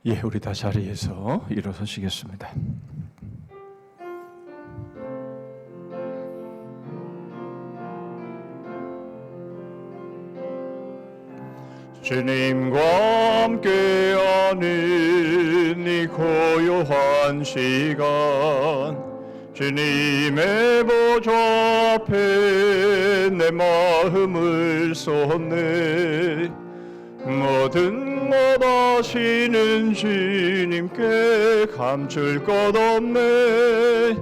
예, 우리 다 자리에서 일어서시겠습니다. 주님과 함께하는 이 고요한 시간, 주님의 보좌 앞에 내 마음을 쏟네. 모든 것 아시는 주님께 감출 것 없네.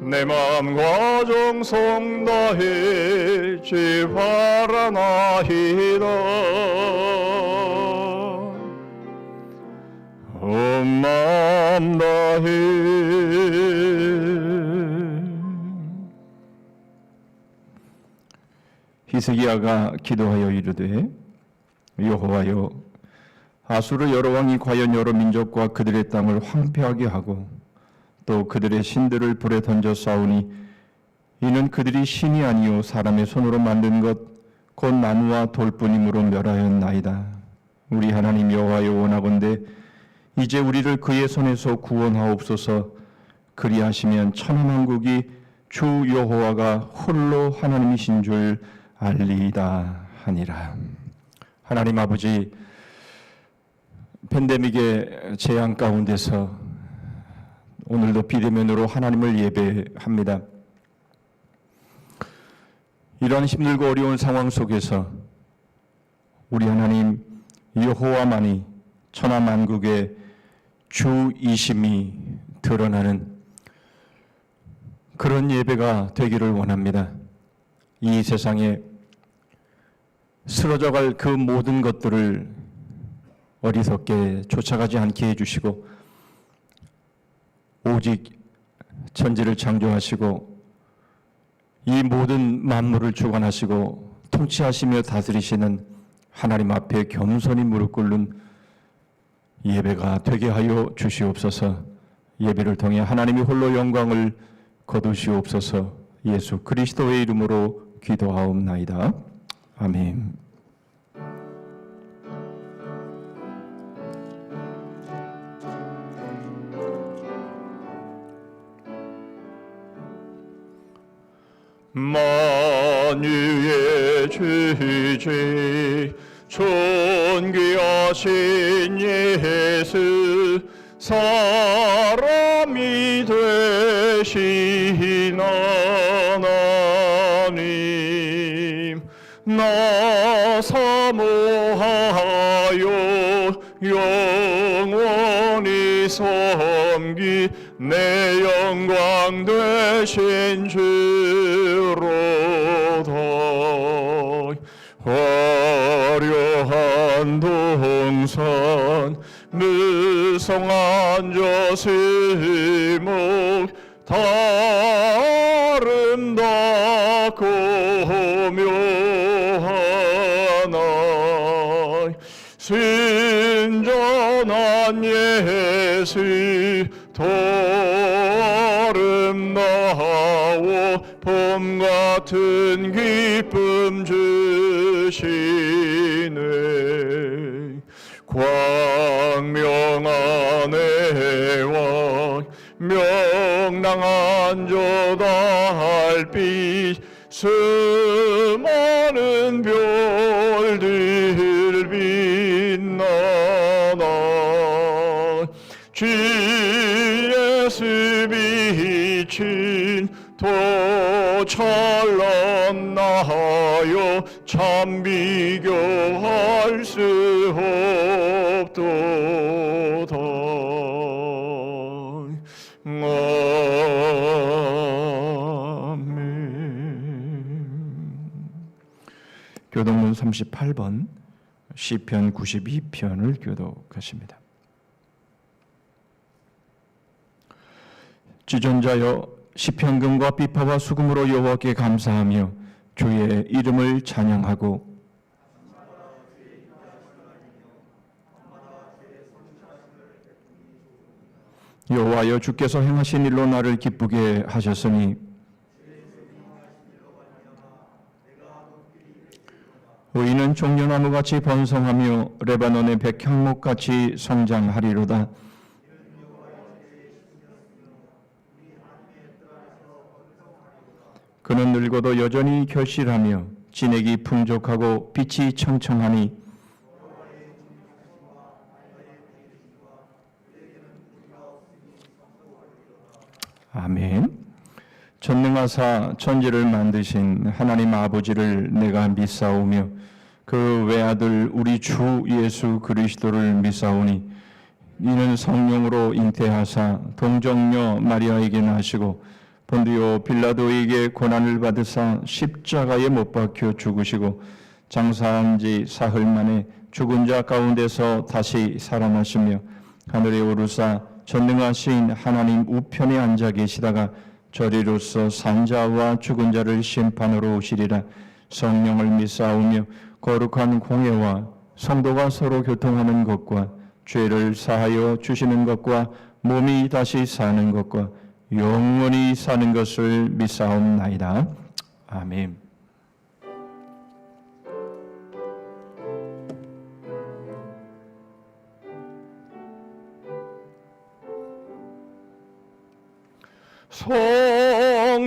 내 마음과 정성 다해 주 바라나이다. 온 마음 다해. 히스기야가 기도하여 이르되, 여호와여, 아수르 여러 왕이 과연 여러 민족과 그들의 땅을 황폐하게 하고 또 그들의 신들을 불에 던져 싸우니 이는 그들이 신이 아니요 사람의 손으로 만든 것 곧 나무와 돌뿐이므로 멸하였나이다. 우리 하나님 여호와여, 원하건대 이제 우리를 그의 손에서 구원하옵소서. 그리하시면 천하만국이 주 여호와가 홀로 하나님이신 줄 알리이다 하니라. 하나님 아버지, 팬데믹의 재앙 가운데서 오늘도 비대면으로 하나님을 예배합니다. 이러한 힘들고 어려운 상황 속에서 우리 하나님 여호와만이 천하만국의 주이심이 드러나는 그런 예배가 되기를 원합니다. 이 세상에 쓰러져갈 그 모든 것들을 어리석게 쫓아가지 않게 해주시고, 오직 천지를 창조하시고 이 모든 만물을 주관하시고 통치하시며 다스리시는 하나님 앞에 겸손히 무릎 꿇는 예배가 되게 하여 주시옵소서. 예배를 통해 하나님이 홀로 영광을 거두시옵소서. 예수 그리스도의 이름으로 기도하옵나이다. 아멘. 만유의 주제 존귀하신 예수, 사람이 되신 하나님, 나 사모하여 영원히 섬기 내 영광 되신 주로다. 화려한 동산 무성한 저수목 다 아름답고 묘하나 순전한 예수 더 아름다워 봄 같은 기쁨 주시네. 광명한 해와 명랑한 저 달빛 수많은 별들 빛나나 주 예수 빛은 더 찬란하여 참 비교할 수 없도다. 아멘. 교동문 38번 시편 92편을 교독하십니다. 지존자여, 시편금과 비파와 수금으로 여호와께 감사하며 주의 이름을 찬양하고 여호와여, 주께서 행하신 일로 나를 기쁘게 하셨으니 이는 종려나무같이 번성하며 레바논의 백향목같이 성장하리로다. 그는 늙어도 여전히 결실하며 진액이 풍족하고 빛이 청청하니 아멘. 전능하사 천지를 만드신 하나님 아버지를 내가 믿사오며 그 외아들 우리 주 예수 그리스도를 믿사오니 이는 성령으로 잉태하사 동정녀 마리아에게 나시고 본디오 빌라도에게 고난을 받으사 십자가에 못 박혀 죽으시고 장사한 지 사흘 만에 죽은 자 가운데서 다시 살아나시며 하늘에 오르사 전능하신 하나님 우편에 앉아 계시다가 저리로서 산자와 죽은 자를 심판으로 오시리라. 성령을 믿사오며 거룩한 공예와 성도가 서로 교통하는 것과 죄를 사하여 주시는 것과 몸이 다시 사는 것과 영원히 사는 것을 믿사옵나이다. 아멘. 성자의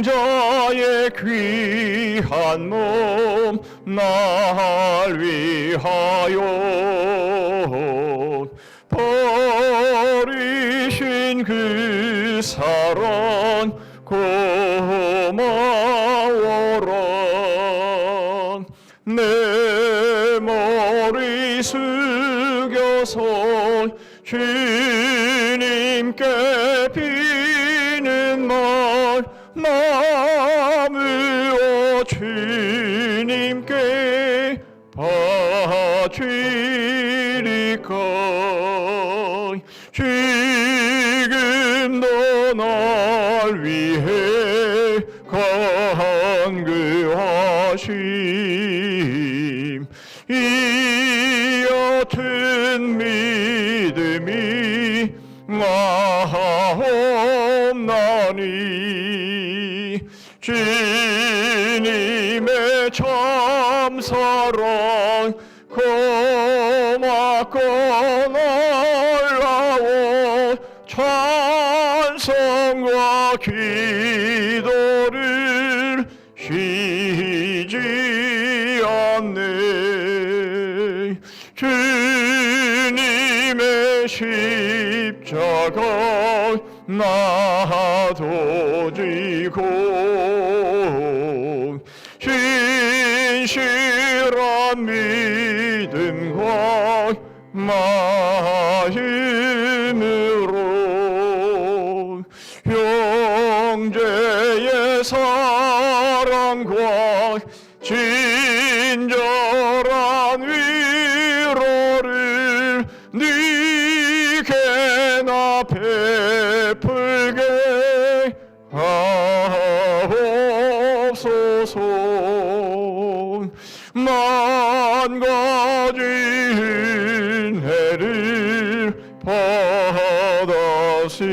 귀한 몸 날 위하여 버리신 그 사랑 고마워라. 내 머리 숙여서 주님께 비는 말 나무어 주님께 바치리까. 지금도 날 위해 간구하심 이 옅은 믿음이 나옵나니 주님의 참사랑 고맙고 놀라운 찬송과 기도를 쉬지 않네. 주님의 십자가 나도 지고 신실한 믿음과 마음으로 형제의 사랑과 친절한 위로를 네게나 베풀게 하옵소서. 만 가지 은혜를 받았으니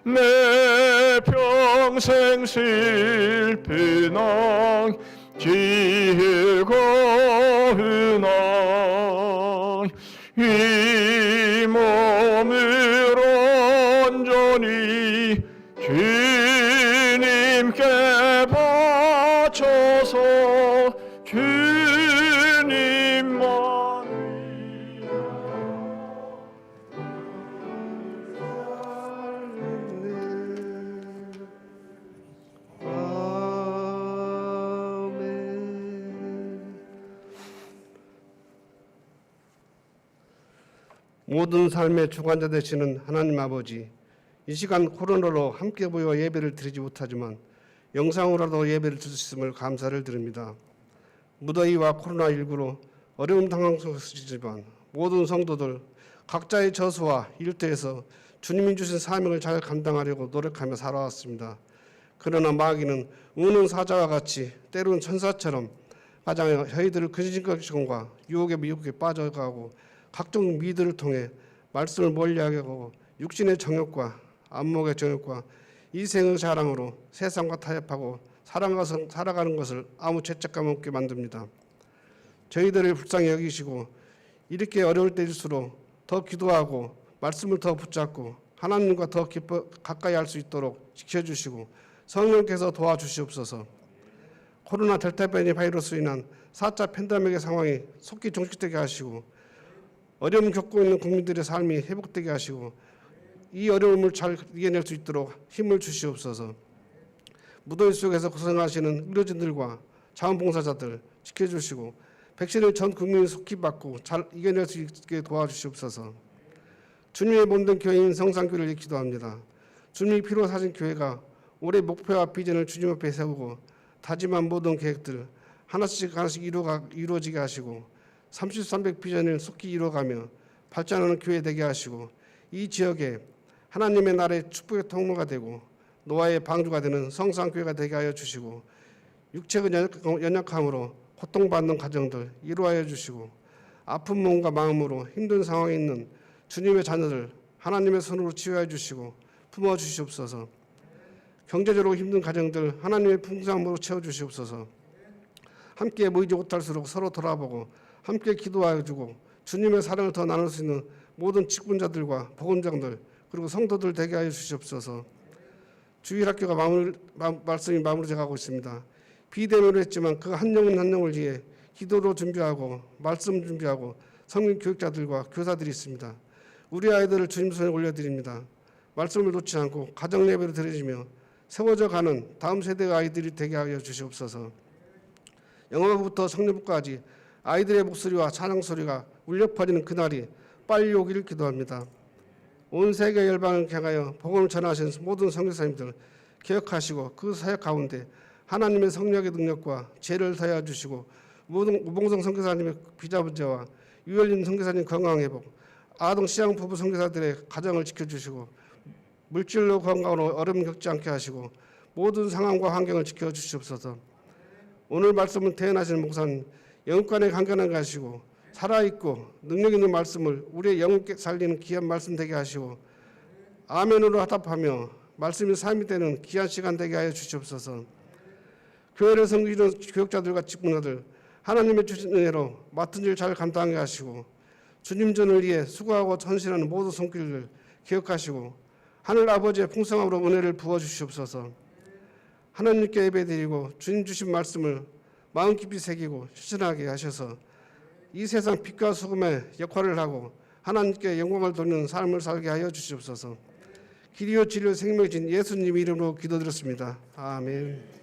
내 평생 슬프나 즐거우나 이 몸을 온전히 주님께 바쳐서 주님만 모든 삶의 주관자 되시는 하나님 아버지, 이 시간 코로나로 함께 모여 예배를 드리지 못하지만 영상으로라도 예배를 드릴 수 있음을 감사를 드립니다. 무더위와 코로나19로 어려운 상황 속이지만 모든 성도들 각자의 저수와 일터에서 주님이 주신 사명을 잘 감당하려고 노력하며 살아왔습니다. 그러나 마귀는 우는 사자와 같이 때로는 천사처럼 가장 저희들을 근심걱정과 유혹의 미혹에 빠져가고 각종 미들을 통해 말씀을 멀리하게 하고 육신의 정욕과 안목의 정욕과 이생의 자랑으로 세상과 타협하고 살아가는 것을 아무 죄책감 없게 만듭니다. 저희들을 불쌍히 여기시고 이렇게 어려울 때일수록 더 기도하고 말씀을 더 붙잡고 하나님과 더 가까이 할 수 있도록 지켜주시고 성령께서 도와주시옵소서. 코로나 델타 변이 바이러스로 인한 4차 팬데믹의 상황이 속히 종식되게 하시고 어려움 겪고 있는 국민들의 삶이 회복되게 하시고 이 어려움을 잘 이겨낼 수 있도록 힘을 주시옵소서. 무더위 속에서 고생하시는 의료진들과 자원봉사자들 지켜주시고 백신을 전 국민이 속히 받고 잘 이겨낼 수 있게 도와주시옵소서. 주님의 몸된 교회인 성산교회를 기도합니다. 주님이 피로 사신 교회가 올해 목표와 비전을 주님 앞에 세우고 다짐한 모든 계획들 하나씩 이루어지게 하시고 3300 비전을 속히 이루어가며 발전하는 교회 되게 하시고 이 지역에 하나님의 나라의 축복의 통로가 되고 노아의 방주가 되는 성산교회가 되게 하여 주시고 육체가 연약함으로 고통받는 가정들 이루하여 주시고 아픈 몸과 마음으로 힘든 상황에 있는 주님의 자녀들 하나님의 손으로 치유해 주시고 품어 주시옵소서. 경제적으로 힘든 가정들 하나님의 풍성함으로 채워 주시옵소서. 함께 모이지 못할수록 서로 돌아보고 함께 기도하여 주고 주님의 사랑을 더 나눌 수 있는 모든 직분자들과 복음장들 그리고 성도들 되게 하여 주시옵소서. 주일학교가 말씀이 마무리돼 가고 있습니다. 비대면으로 했지만 그 한 영혼 한 영혼을 위해 기도로 준비하고 말씀 준비하고 성경 교육자들과 교사들이 있습니다. 우리 아이들을 주님 손에 올려드립니다. 말씀을 놓지 않고 가정 예배를 드리며 세워져 가는 다음 세대의 아이들이 되게 하여 주시옵소서. 영화부터 성령부까지 아이들의 목소리와 찬양 소리가 울려 퍼지는 그날이 빨리 오기를 기도합니다. 온 세계 열방을 향하여 복음을 전하신 모든 선교사님들 기억하시고 그 사역 가운데 하나님의 성령의 능력과 죄를 더하여 주시고 모든 우봉성 선교사님의 비자 문제와 유열린 선교사님 건강 회복, 아동 시장 부부 선교사들의 가정을 지켜주시고 물질로 건강으로 어려움 겪지 않게 하시고 모든 상황과 환경을 지켜주시옵소서. 오늘 말씀은 태어나신 목사님 영육간에 강건하게 하시고 살아있고 능력 있는 말씀을 우리의 영혼께 살리는 귀한 말씀 되게 하시고 아멘으로 화답하며 말씀이 삶이 되는 귀한 시간 되게 하여 주시옵소서. 교회를 섬기는 교육자들과 직분자들 하나님의 주신 은혜로 맡은 일 잘 감당하게 하시고 주님 전을 위해 수고하고 헌신하는 모든 손길을 기억하시고 하늘 아버지의 풍성함으로 은혜를 부어주시옵소서. 하나님께 예배드리고 주님 주신 말씀을 마음 깊이 새기고 실천하게 하셔서 이 세상 빛과 소금의 역할을 하고 하나님께 영광을 돌리는 삶을 살게 하여 주시옵소서. 길이요 진리요 생명이 진 예수님 이름으로 기도드렸습니다. 아멘.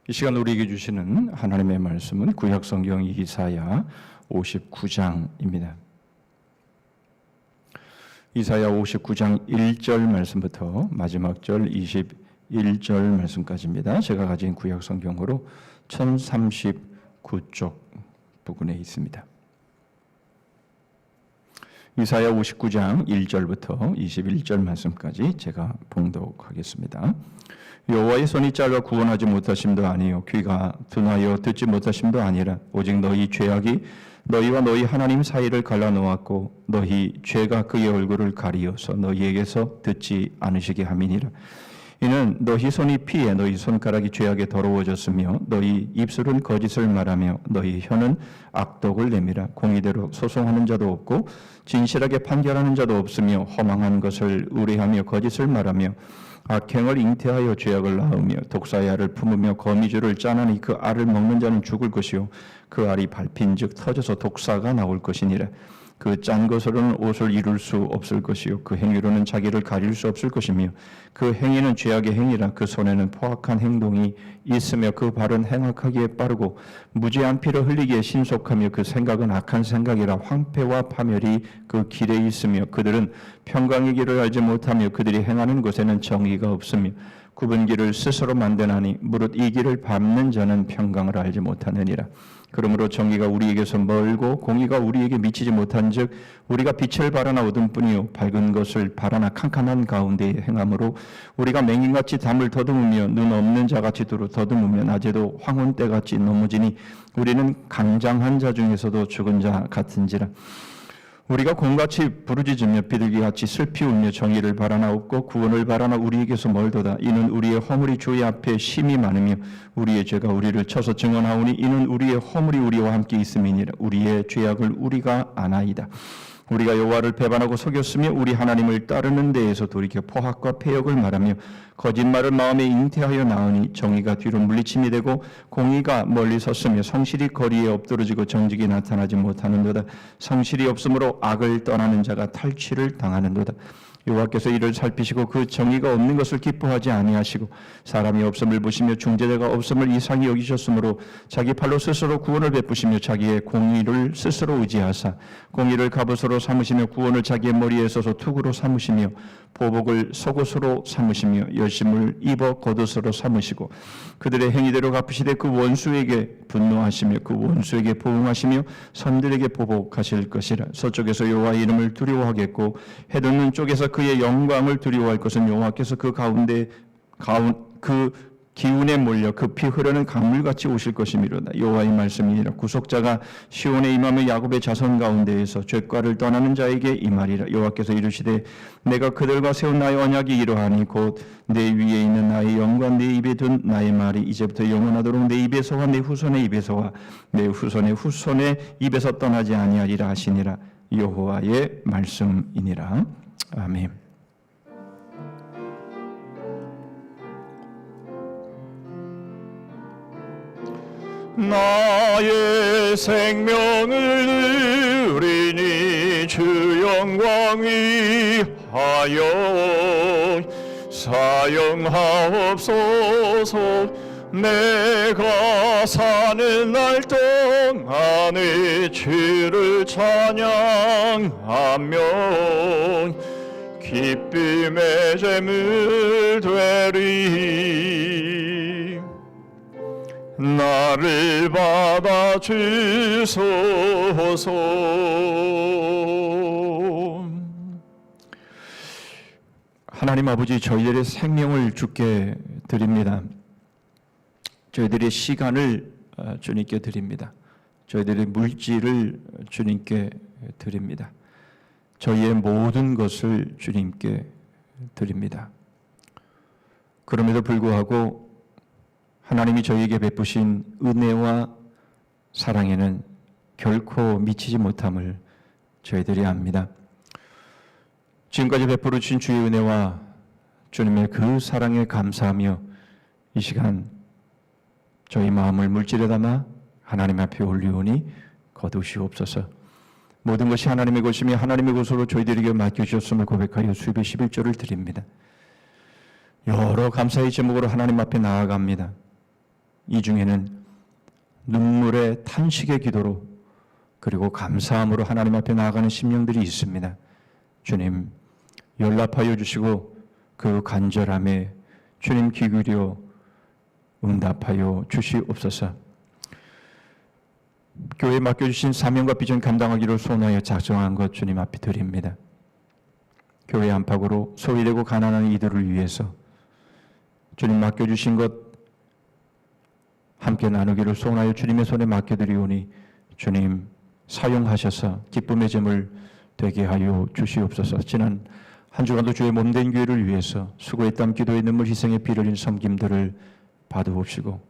이 시간 우리에게 주시는 하나님의 말씀은 구약성경 이사야 59장입니다. 이사야 59장 1절 말씀부터 마지막 절 21절 말씀까지입니다. 제가 가진 구약성경으로 1039쪽 부분에 있습니다. 이사야 59장 1절부터 21절 말씀까지 제가 봉독하겠습니다. 여호와의 손이 짧아 구원하지 못하심도 아니요 귀가 둔하여 듣지 못하심도 아니라 오직 너희 죄악이 너희와 너희 하나님 사이를 갈라놓았고 너희 죄가 그의 얼굴을 가리어서 너희에게서 듣지 않으시게 함이니라. 이는 너희 손이 피해 너희 손가락이 죄악에 더러워졌으며 너희 입술은 거짓을 말하며 너희 혀는 악독을 내밀어 공의대로 소송하는 자도 없고 진실하게 판결하는 자도 없으며 허망한 것을 의뢰하며 거짓을 말하며 악행을 잉태하여 죄악을 낳으며 독사의 알을 품으며 거미줄을 짜나니 그 알을 먹는 자는 죽을 것이요 그 알이 밟힌즉 터져서 독사가 나올 것이니라. 그 짠 것으로는 옷을 이룰 수 없을 것이요 그 행위로는 자기를 가릴 수 없을 것이며 그 행위는 죄악의 행위라 그 손에는 포악한 행동이 있으며 그 발은 행악하기에 빠르고 무죄한 피를 흘리기에 신속하며 그 생각은 악한 생각이라 황폐와 파멸이 그 길에 있으며 그들은 평강의 길을 알지 못하며 그들이 행하는 곳에는 정의가 없으며 굽은 길을 스스로 만드나니 무릇 이 길을 밟는 자는 평강을 알지 못하느니라. 그러므로 정의가 우리에게서 멀고 공의가 우리에게 미치지 못한즉 우리가 빛을 바라나 어둠뿐이요 밝은 것을 바라나 캄캄한 가운데에 행함으로 우리가 맹인같이 담을 더듬으며 눈 없는 자같이 두루 더듬으며 낮에도 황혼 때같이 넘어지니 우리는 강장한 자 중에서도 죽은 자 같은지라. 우리가 곰같이 부르짖으며 비둘기같이 슬피 울며 정의를 바라나 없고 구원을 바라나 우리에게서 멀도다. 이는 우리의 허물이 주의 앞에 심히 많으며 우리의 죄가 우리를 쳐서 증언하오니 이는 우리의 허물이 우리와 함께 있음이니라. 우리의 죄악을 우리가 아나이다. 우리가 여호와를 배반하고 속였으며 우리 하나님을 따르는 데에서 돌이켜 포악과 패역을 말하며 거짓말을 마음에 잉태하여 나으니 정의가 뒤로 물리침이 되고 공의가 멀리 섰으며 성실이 거리에 엎드러지고 정직이 나타나지 못하는도다. 성실이 없으므로 악을 떠나는 자가 탈취를 당하는도다. 여호와께서 이를 살피시고 그 정의가 없는 것을 기뻐하지 아니하시고 사람이 없음을 보시며 중재자가 없음을 이상히 여기셨으므로 자기 팔로 스스로 구원을 베푸시며 자기의 공의를 스스로 의지하사 공의를 갑옷으로 삼으시며 구원을 자기의 머리에 써서 투구로 삼으시며 보복을 속옷으로 삼으시며 열심을 입어 겉옷으로 삼으시고 그들의 행위대로 갚으시되 그 원수에게 분노하시며 그 원수에게 보응하시며 선들에게 보복하실 것이라. 서쪽에서 여호와의 이름을 두려워하겠고 해돋는 쪽에서 그의 영광을 두려워할 것은 여호와께서 그 그 기운에 몰려 급히 흐르는 강물같이 오실 것이미로다. 여호와의 말씀이니라. 구속자가 시온에 임하며 야곱의 자손 가운데에서 죄과를 떠나는 자에게 임하리라. 여호와께서 이르시되 내가 그들과 세운 나의 언약이 이러하니 곧 내 위에 있는 나의 영과 내 입에 둔 나의 말이 이제부터 영원하도록 내 입에서와 내 후손의 입에서와 내 후손의 후손의 입에서 떠나지 아니하리라 하시니라. 여호와의 말씀이니라. 아멘. 나의 생명을 누리니 주 영광 위하여 사용하옵소서. 내가 사는 날 동안에 주를 찬양하며 기쁨의 제물 되리. 나를 받아 주소서. 하나님 아버지, 저희들의 생명을 주께 드립니다. 저희들의 시간을 주님께 드립니다. 저희들의 물질을 주님께 드립니다. 저희의 모든 것을 주님께 드립니다. 그럼에도 불구하고 하나님이 저희에게 베푸신 은혜와 사랑에는 결코 미치지 못함을 저희들이 압니다. 지금까지 베풀어 주신 주의 은혜와 주님의 그 사랑에 감사하며 이 시간 저희 마음을 물질에 담아 하나님 앞에 올리오니 거두시옵소서. 모든 것이 하나님의 것이며 하나님의 것으로 저희들에게 맡겨주셨음을 고백하여 수입의 11조를 드립니다. 여러 감사의 제목으로 하나님 앞에 나아갑니다. 이 중에는 눈물의 탄식의 기도로 그리고 감사함으로 하나님 앞에 나아가는 심령들이 있습니다. 주님 연락하여 주시고 그 간절함에 주님 귀 기울여 응답하여 주시옵소서. 교회에 맡겨주신 사명과 비전 감당하기로 소원하여 작정한 것 주님 앞에 드립니다. 교회 안팎으로 소외되고 가난한 이들을 위해서 주님 맡겨주신 것 함께 나누기를 소원하여 주님의 손에 맡겨드리오니 주님 사용하셔서 기쁨의 제물 되게 하여 주시옵소서. 지난 한 주간도 주의 몸된 교회를 위해서 수고의 땀, 기도의 눈물, 희생의 피 흘린 섬김들을 받아옵시고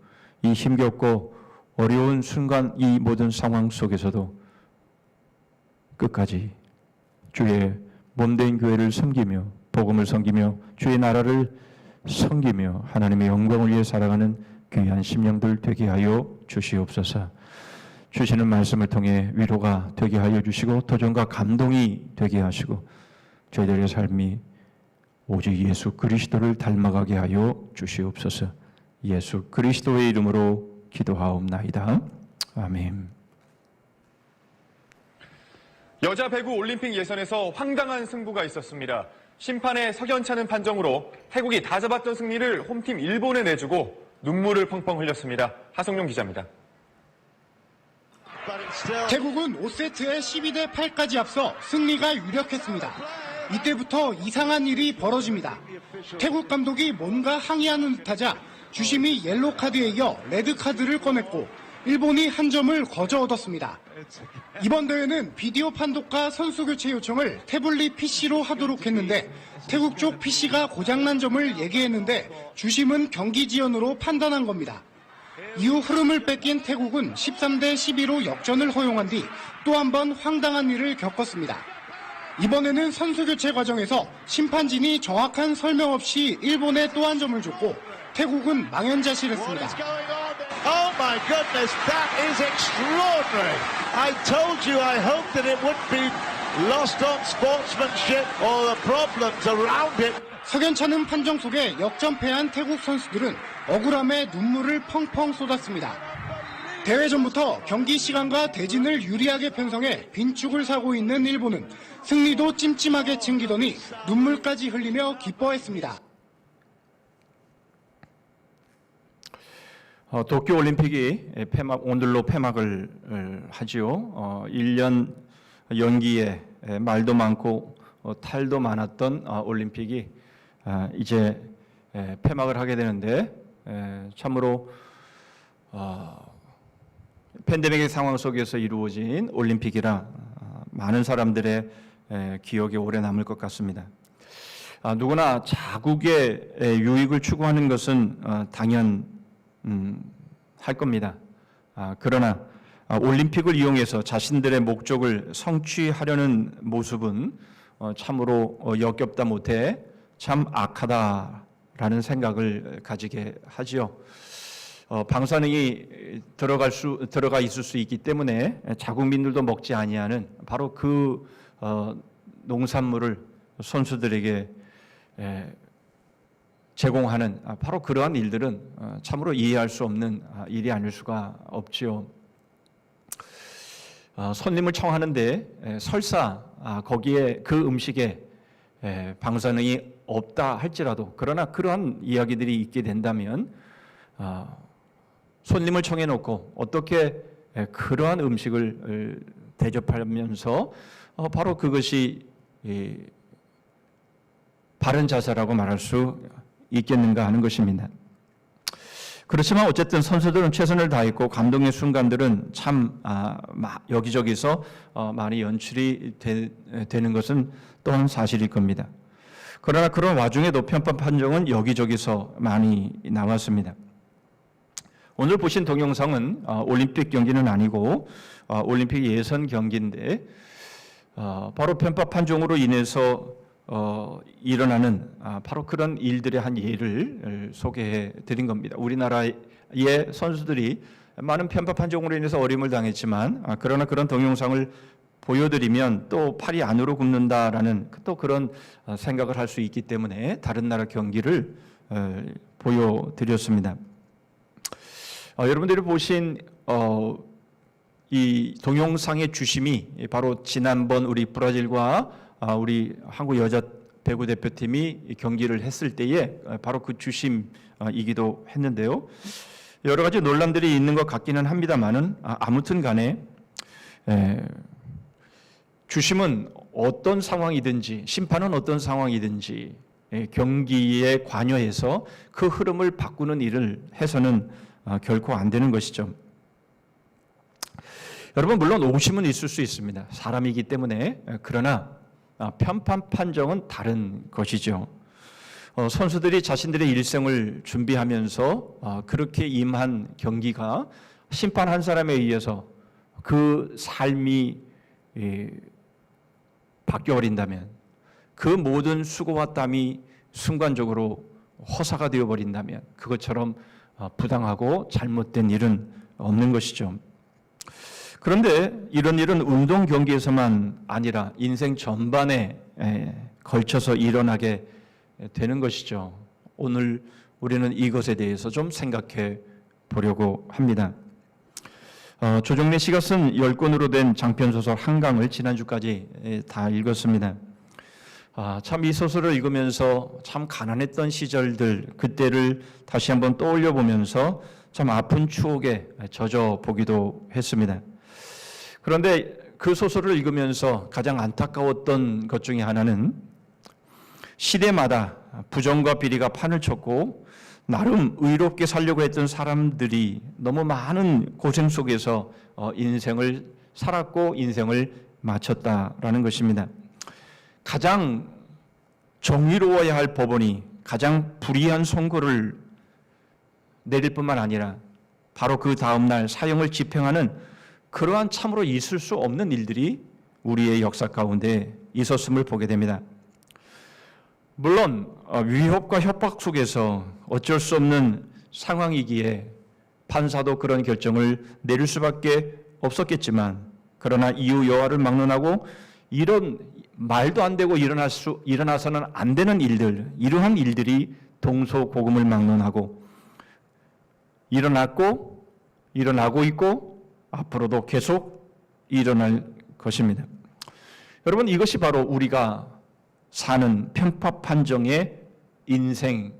이 힘겹고 어려운 순간 이 모든 상황 속에서도 끝까지 주의 몸된 교회를 섬기며 복음을 섬기며 주의 나라를 섬기며 하나님의 영광을 위해 살아가는 귀한 심령들 되게 하여 주시옵소서. 주시는 말씀을 통해 위로가 되게 하여 주시고 도전과 감동이 되게 하시고 저희들의 삶이 오직 예수 그리스도를 닮아가게 하여 주시옵소서. 예수 그리스도의 이름으로 기도하옵나이다. 아멘. 여자 배구 올림픽 예선에서 황당한 승부가 있었습니다. 심판의 석연찮은 판정으로 태국이 다 잡았던 승리를 홈팀 일본에 내주고 눈물을 펑펑 흘렸습니다. 하성룡 기자입니다. 태국은 5세트에 12대 8까지 앞서 승리가 유력했습니다. 이때부터 이상한 일이 벌어집니다. 태국 감독이 뭔가 항의하는 듯하자 주심이 옐로 카드에 이어 레드 카드를 꺼냈고 일본이 한 점을 거저 얻었습니다. 이번 대회는 비디오 판독과 선수 교체 요청을 태블릿 PC로 하도록 했는데 태국 쪽 PC가 고장난 점을 얘기했는데 주심은 경기 지연으로 판단한 겁니다. 이후 흐름을 뺏긴 태국은 13대 12로 역전을 허용한 뒤 또 한 번 황당한 일을 겪었습니다. 이번에는 선수 교체 과정에서 심판진이 정확한 설명 없이 일본에 또 한 점을 줬고 태국은 망연자실했습니다. Oh my goodness, that is extraordinary. I told you I hoped that it would be lost on sportsmanship or the problems around it. 석연찮은 판정 속에 역전패한 태국 선수들은 억울함에 눈물을 펑펑 쏟았습니다. 대회 전부터 경기 시간과 대진을 유리하게 편성해 빈축을 사고 있는 일본은 승리도 찜찜하게 챙기더니 눈물까지 흘리며 기뻐했습니다. 도쿄올림픽이 오늘로 폐막을 하지요. 1년 연기에 말도 많고 탈도 많았던 올림픽이 이제 폐막을 하게 되는데 참으로 팬데믹의 상황 속에서 이루어진 올림픽이라 많은 사람들의 기억에 오래 남을 것 같습니다. 누구나 자국의 유익을 추구하는 것은 할 겁니다. 그러나 올림픽을 이용해서 자신들의 목적을 성취하려는 모습은 참으로 역겹다 못해 참 악하다라는 생각을 가지게 하지요. 방사능이 들어가 있을 수 있기 때문에 자국민들도 먹지 아니하는 바로 그 농산물을 선수들에게 제공하는 바로 그러한 일들은 참으로 이해할 수 없는 일이 아닐 수가 없지요. 손님을 청하는데 설사 거기에 그 음식에 방사능이 없다 할지라도 그러나 그러한 이야기들이 있게 된다면 손님을 청해 놓고 어떻게 그러한 음식을 대접하면서 바로 그것이 바른 자세라고 말할 수 있겠는가 하는 것입니다. 그렇지만 어쨌든 선수들은 최선을 다했고 감동의 순간들은 참 여기저기서 많이 연출이 되는 것은 또한 사실일 겁니다. 그러나 그런 와중에도 편파 판정은 여기저기서 많이 나왔습니다. 오늘 보신 동영상은 올림픽 경기는 아니고 올림픽 예선 경기인데 바로 편파 판정으로 인해서 일어나는 바로 그런 일들의 한 예를 소개해 드린 겁니다. 우리나라의 선수들이 많은 편파 판정으로 인해서 어려움을 당했지만 그러나 그런 동영상을 보여드리면 또 팔이 안으로 굽는다라는 또 그런 생각을 할 수 있기 때문에 다른 나라 경기를 보여드렸습니다. 여러분들이 보신 이 동영상의 주심이 바로 지난번 우리 브라질과 우리 한국 여자 배구 대표팀이 경기를 했을 때에 바로 그 주심이기도 했는데요. 여러 가지 논란들이 있는 것 같기는 합니다만은 아무튼 간에 주심은 어떤 상황이든지 심판은 어떤 상황이든지 경기에 관여해서 그 흐름을 바꾸는 일을 해서는 결코 안 되는 것이죠. 여러분 물론 오심은 있을 수 있습니다. 사람이기 때문에. 그러나 편파 판정은 다른 것이죠. 선수들이 자신들의 일생을 준비하면서 그렇게 임한 경기가 심판 한 사람에 의해서 그 삶이 바뀌어버린다면 그 모든 수고와 땀이 순간적으로 허사가 되어버린다면 그것처럼 부당하고 잘못된 일은 없는 것이죠. 그런데 이런 일은 운동 경기에서만 아니라 인생 전반에 걸쳐서 일어나게 되는 것이죠. 오늘 우리는 이것에 대해서 좀 생각해 보려고 합니다. 조정래 씨가 쓴 10권으로 된 장편소설 한강을 지난주까지 다 읽었습니다. 참 이 소설을 읽으면서 참 가난했던 시절들, 그때를 다시 한번 떠올려 보면서 참 아픈 추억에 젖어 보기도 했습니다. 그런데 그 소설을 읽으면서 가장 안타까웠던 것 중에 하나는 시대마다 부정과 비리가 판을 쳤고 나름 의롭게 살려고 했던 사람들이 너무 많은 고생 속에서 인생을 살았고 인생을 마쳤다라는 것입니다. 가장 정의로워야 할 법원이 가장 불의한 선고를 내릴 뿐만 아니라 바로 그 다음날 사형을 집행하는 그러한 참으로 있을 수 없는 일들이 우리의 역사 가운데 있었음을 보게 됩니다. 물론 위협과 협박 속에서 어쩔 수 없는 상황이기에 판사도 그런 결정을 내릴 수밖에 없었겠지만, 그러나 이유 여하를 막론하고 이런 말도 안 되고 일어나서는 안 되는 일들, 이러한 일들이 동서고금을 막론하고 일어나고 있고 앞으로도 계속 일어날 것입니다. 여러분, 이것이 바로 우리가 사는 편파 판정의 인생인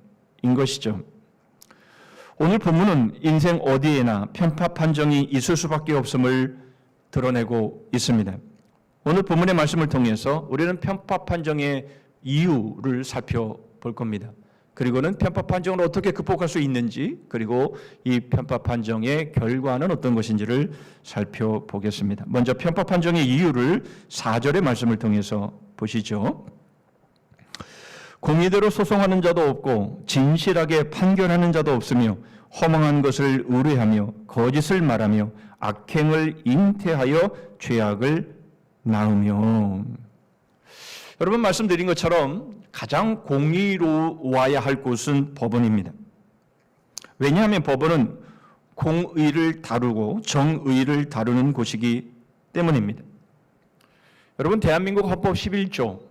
것이죠. 오늘 본문은 인생 어디에나 편파 판정이 있을 수밖에 없음을 드러내고 있습니다. 오늘 본문의 말씀을 통해서 우리는 편파 판정의 이유를 살펴볼 겁니다. 그리고는 편파 판정을 어떻게 극복할 수 있는지, 그리고 이 편파 판정의 결과는 어떤 것인지를 살펴보겠습니다. 먼저 편파 판정의 이유를 4절의 말씀을 통해서 보시죠. 공의대로 소송하는 자도 없고 진실하게 판결하는 자도 없으며 허망한 것을 의뢰하며 거짓을 말하며 악행을 잉태하여 죄악을 낳으며. 여러분, 말씀드린 것처럼 가장 공의로워야 할 곳은 법원입니다. 왜냐하면 법원은 공의를 다루고 정의를 다루는 곳이기 때문입니다. 여러분, 대한민국 헌법 11조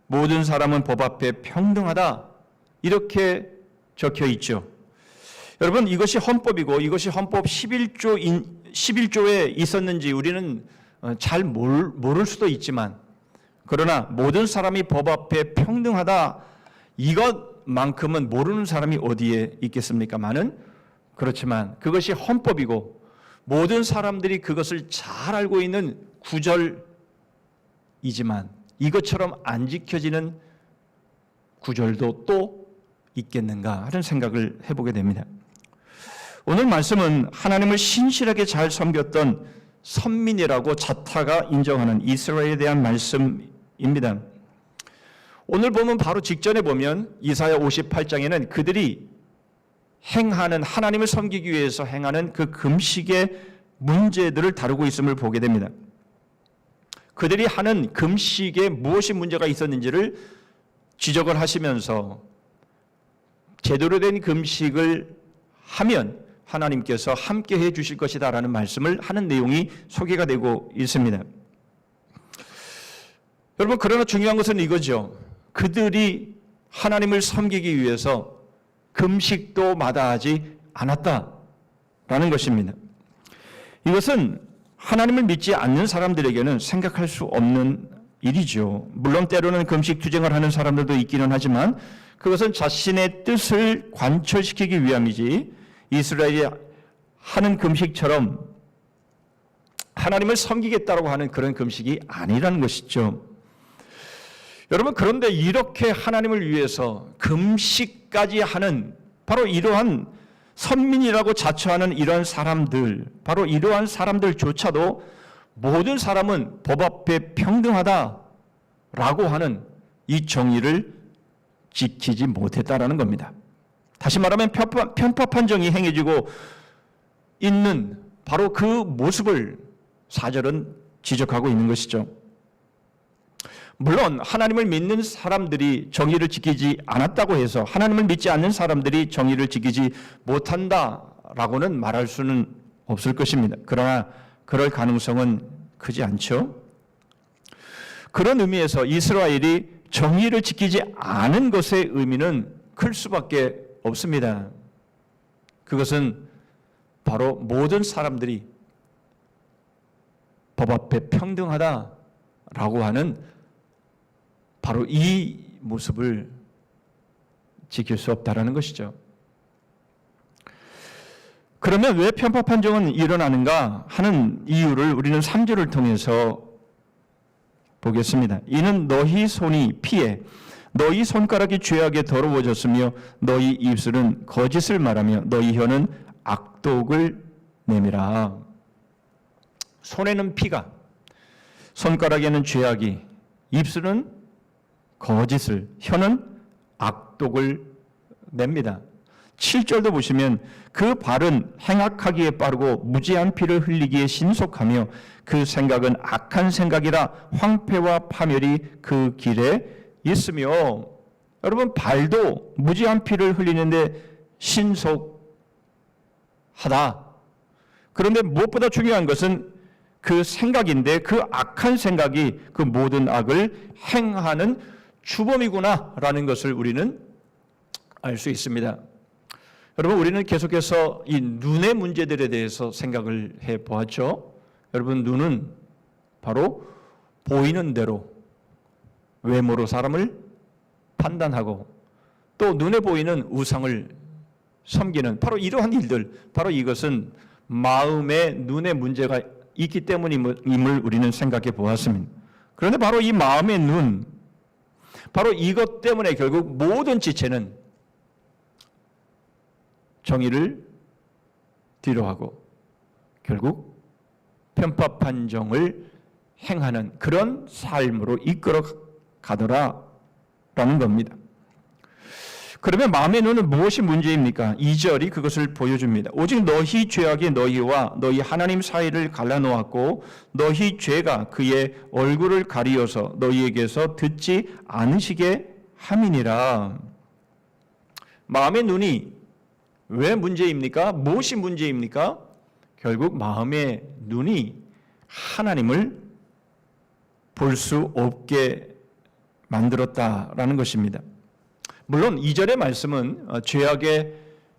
모든 사람은 법 앞에 평등하다, 이렇게 적혀 있죠. 여러분, 이것이 헌법이고 이것이 헌법 11조에 있었는지 우리는 잘 모를 수도 있지만, 그러나 모든 사람이 법 앞에 평등하다, 이것만큼은 모르는 사람이 어디에 있겠습니까? 그렇지만 그것이 헌법이고 모든 사람들이 그것을 잘 알고 있는 구절이지만 이것처럼 안 지켜지는 구절도 또 있겠는가 하는 생각을 해보게 됩니다. 오늘 말씀은 하나님을 신실하게 잘 섬겼던 선민이라고 자타가 인정하는 이스라엘에 대한 말씀입니다. 오늘 보면 바로 직전에 보면 이사야 58장에는 그들이 행하는, 하나님을 섬기기 위해서 행하는 그 금식의 문제들을 다루고 있음을 보게 됩니다. 그들이 하는 금식에 무엇이 문제가 있었는지를 지적을 하시면서 제대로 된 금식을 하면 하나님께서 함께 해 주실 것이다 라는 말씀을 하는 내용이 소개가 되고 있습니다. 여러분, 그러나 중요한 것은 이거죠. 그들이 하나님을 섬기기 위해서 금식도 마다하지 않았다라는 것입니다. 이것은 하나님을 믿지 않는 사람들에게는 생각할 수 없는 일이죠. 물론 때로는 금식 투쟁을 하는 사람들도 있기는 하지만 그것은 자신의 뜻을 관철시키기 위함이지 이스라엘이 하는 금식처럼 하나님을 섬기겠다고 하는 그런 금식이 아니라는 것이죠. 여러분, 그런데 이렇게 하나님을 위해서 금식까지 하는 바로 이러한 선민이라고 자처하는 이러한 사람들, 바로 이러한 사람들조차도 모든 사람은 법 앞에 평등하다라고 하는 이 정의를 지키지 못했다라는 겁니다. 다시 말하면 편파 판정이 행해지고 있는 바로 그 모습을 4절은 지적하고 있는 것이죠. 물론 하나님을 믿는 사람들이 정의를 지키지 않았다고 해서 하나님을 믿지 않는 사람들이 정의를 지키지 못한다라고는 말할 수는 없을 것입니다. 그러나 그럴 가능성은 크지 않죠. 그런 의미에서 이스라엘이 정의를 지키지 않은 것의 의미는 클 수밖에 없습니다. 그것은 바로 모든 사람들이 법 앞에 평등하다라고 하는 바로 이 모습을 지킬 수 없다라는 것이죠. 그러면 왜 편파 판정은 일어나는가 하는 이유를 우리는 3절을 통해서 보겠습니다. 이는 너희 손이 피해 너희 손가락이 죄악에 더러워졌으며 너희 입술은 거짓을 말하며 너희 혀는 악독을 내밀어. 손에는 피가, 손가락에는 죄악이, 입술은 거짓을, 혀는 악독을 냅니다. 7절도 보시면 그 발은 행악하기에 빠르고 무지한 피를 흘리기에 신속하며 그 생각은 악한 생각이라 황폐와 파멸이 그 길에 있으며, 여러분 발도 무지한 피를 흘리는데 신속하다. 그런데 무엇보다 중요한 것은 그 생각인데 그 악한 생각이 그 모든 악을 행하는 주범이구나라는 것을 우리는 알 수 있습니다. 여러분 우리는 계속해서 이 눈의 문제들에 대해서 생각을 해 보았죠. 여러분 눈은 바로 보이는 대로 외모로 사람을 판단하고 또 눈에 보이는 우상을 섬기는 바로 이러한 일들, 바로 이것은 마음의 눈의 문제가 있기 때문임을 우리는 생각해 보았습니다. 그런데 바로 이 마음의 눈, 바로 이것 때문에 결국 모든 지체는 정의를 뒤로하고 결국 편파 판정을 행하는 그런 삶으로 이끌어 가더라라는 겁니다. 그러면 마음의 눈은 무엇이 문제입니까? 2절이 그것을 보여줍니다. 오직 너희 죄악이 너희와 너희 하나님 사이를 갈라놓았고 너희 죄가 그의 얼굴을 가리어서 너희에게서 듣지 않으시게 함이니라. 마음의 눈이 왜 문제입니까? 무엇이 문제입니까? 결국 마음의 눈이 하나님을 볼 수 없게 만들었다라는 것입니다. 물론 2절의 말씀은 죄악의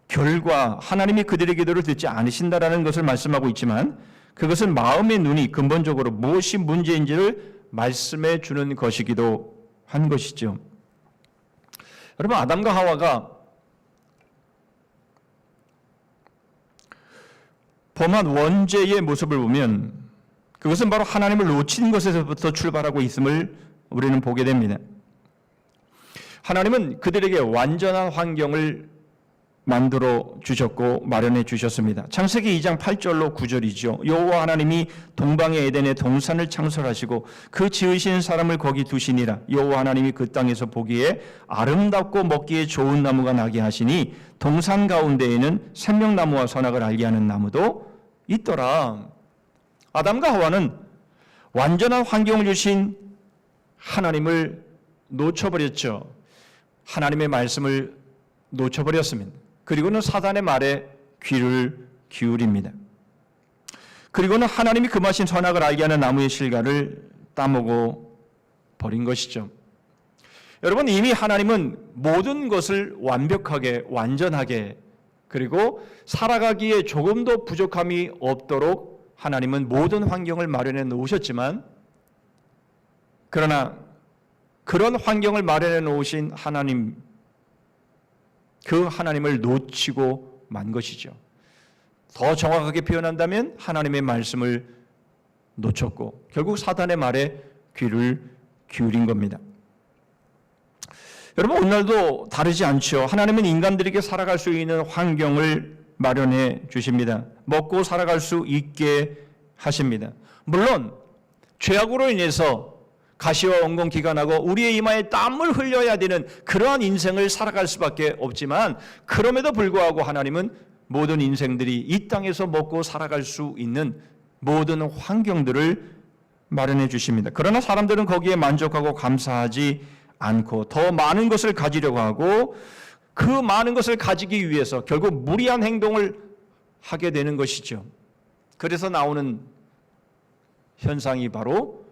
결과 하나님이 그들의 기도를 듣지 않으신다라는 것을 말씀하고 있지만 그것은 마음의 눈이 근본적으로 무엇이 문제인지를 말씀해 주는 것이기도 한 것이죠. 여러분 아담과 하와가 범한 원죄의 모습을 보면 그것은 바로 하나님을 놓친 것에서부터 출발하고 있음을 우리는 보게 됩니다. 하나님은 그들에게 완전한 환경을 만들어 주셨고 마련해 주셨습니다. 창세기 2장 8절로 9절이죠. 여호와 하나님이 동방의 에덴에 동산을 창설하시고 그 지으신 사람을 거기 두시니라. 여호와 하나님이 그 땅에서 보기에 아름답고 먹기에 좋은 나무가 나게 하시니 동산 가운데에는 생명나무와 선악을 알게 하는 나무도 있더라. 아담과 하와는 완전한 환경을 주신 하나님을 놓쳐버렸죠. 하나님의 말씀을 놓쳐버렸습니다. 그리고는 사단의 말에 귀를 기울입니다. 그리고는 하나님이 금하신 선악을 알게 하는 나무의 실과를 따먹어 버린 것이죠. 여러분 이미 하나님은 모든 것을 완벽하게 완전하게 그리고 살아가기에 조금도 부족함이 없도록 하나님은 모든 환경을 마련해 놓으셨지만 그러나 그런 환경을 마련해 놓으신 하나님, 그 하나님을 놓치고 만 것이죠. 더 정확하게 표현한다면 하나님의 말씀을 놓쳤고 결국 사단의 말에 귀를 기울인 겁니다. 여러분 오늘도 다르지 않죠. 하나님은 인간들에게 살아갈 수 있는 환경을 마련해 주십니다. 먹고 살아갈 수 있게 하십니다. 물론 죄악으로 인해서 가시와 엉겅퀴가 나고 우리의 이마에 땀을 흘려야 되는 그러한 인생을 살아갈 수밖에 없지만 그럼에도 불구하고 하나님은 모든 인생들이 이 땅에서 먹고 살아갈 수 있는 모든 환경들을 마련해 주십니다. 그러나 사람들은 거기에 만족하고 감사하지 않고 더 많은 것을 가지려고 하고 그 많은 것을 가지기 위해서 결국 무리한 행동을 하게 되는 것이죠. 그래서 나오는 현상이 바로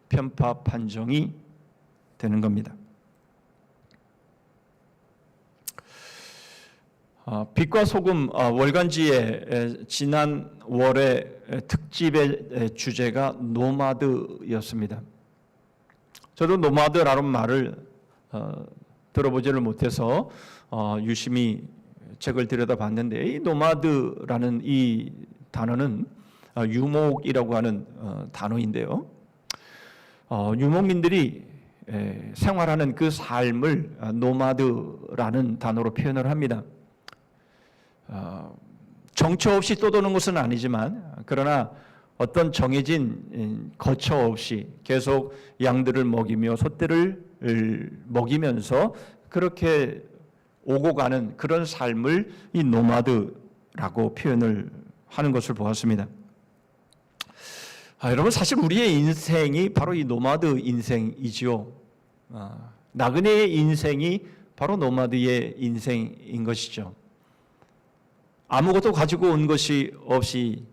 편파 판정이 되는 겁니다. 빛과 소금 월간지의 지난 월의 특집의 주제가 노마드였습니다. 저도 노마드라는 말을 들어보지를 못해서 유심히 책을 들여다봤는데 이 노마드라는 이 단어는 유목이라고 하는 단어인데요. 유목민들이 생활하는 그 삶을 노마드라는 단어로 표현을 합니다. 정처 없이 떠도는 것은 아니지만 그러나 어떤 정해진 거처 없이 계속 양들을 먹이며 소떼를 먹이면서 그렇게 오고 가는 그런 삶을 이 노마드라고 표현을 하는 것을 보았습니다. 여러분 사실 우리의 인생이 바로 이 노마드 인생이지요. 나그네의 인생이 바로 노마드의 인생인 것이죠. 아무것도 가지고 온 것이 없이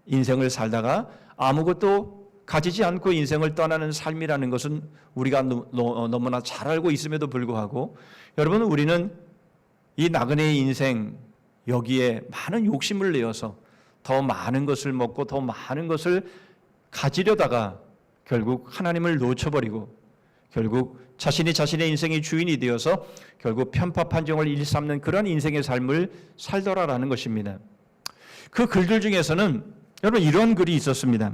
인생을 살다가 아무것도 가지지 않고 인생을 떠나는 삶이라는 것은 우리가 너무나 잘 알고 있음에도 불구하고 여러분 우리는 이 나그네의 인생 여기에 많은 욕심을 내어서 더 많은 것을 먹고 더 많은 것을 가지려다가 결국 하나님을 놓쳐버리고 결국 자신이 자신의 인생의 주인이 되어서 결국 편파 판정을 일삼는 그런 인생의 삶을 살더라라는 것입니다. 그 글들 중에서는 여러분 이런 글이 있었습니다.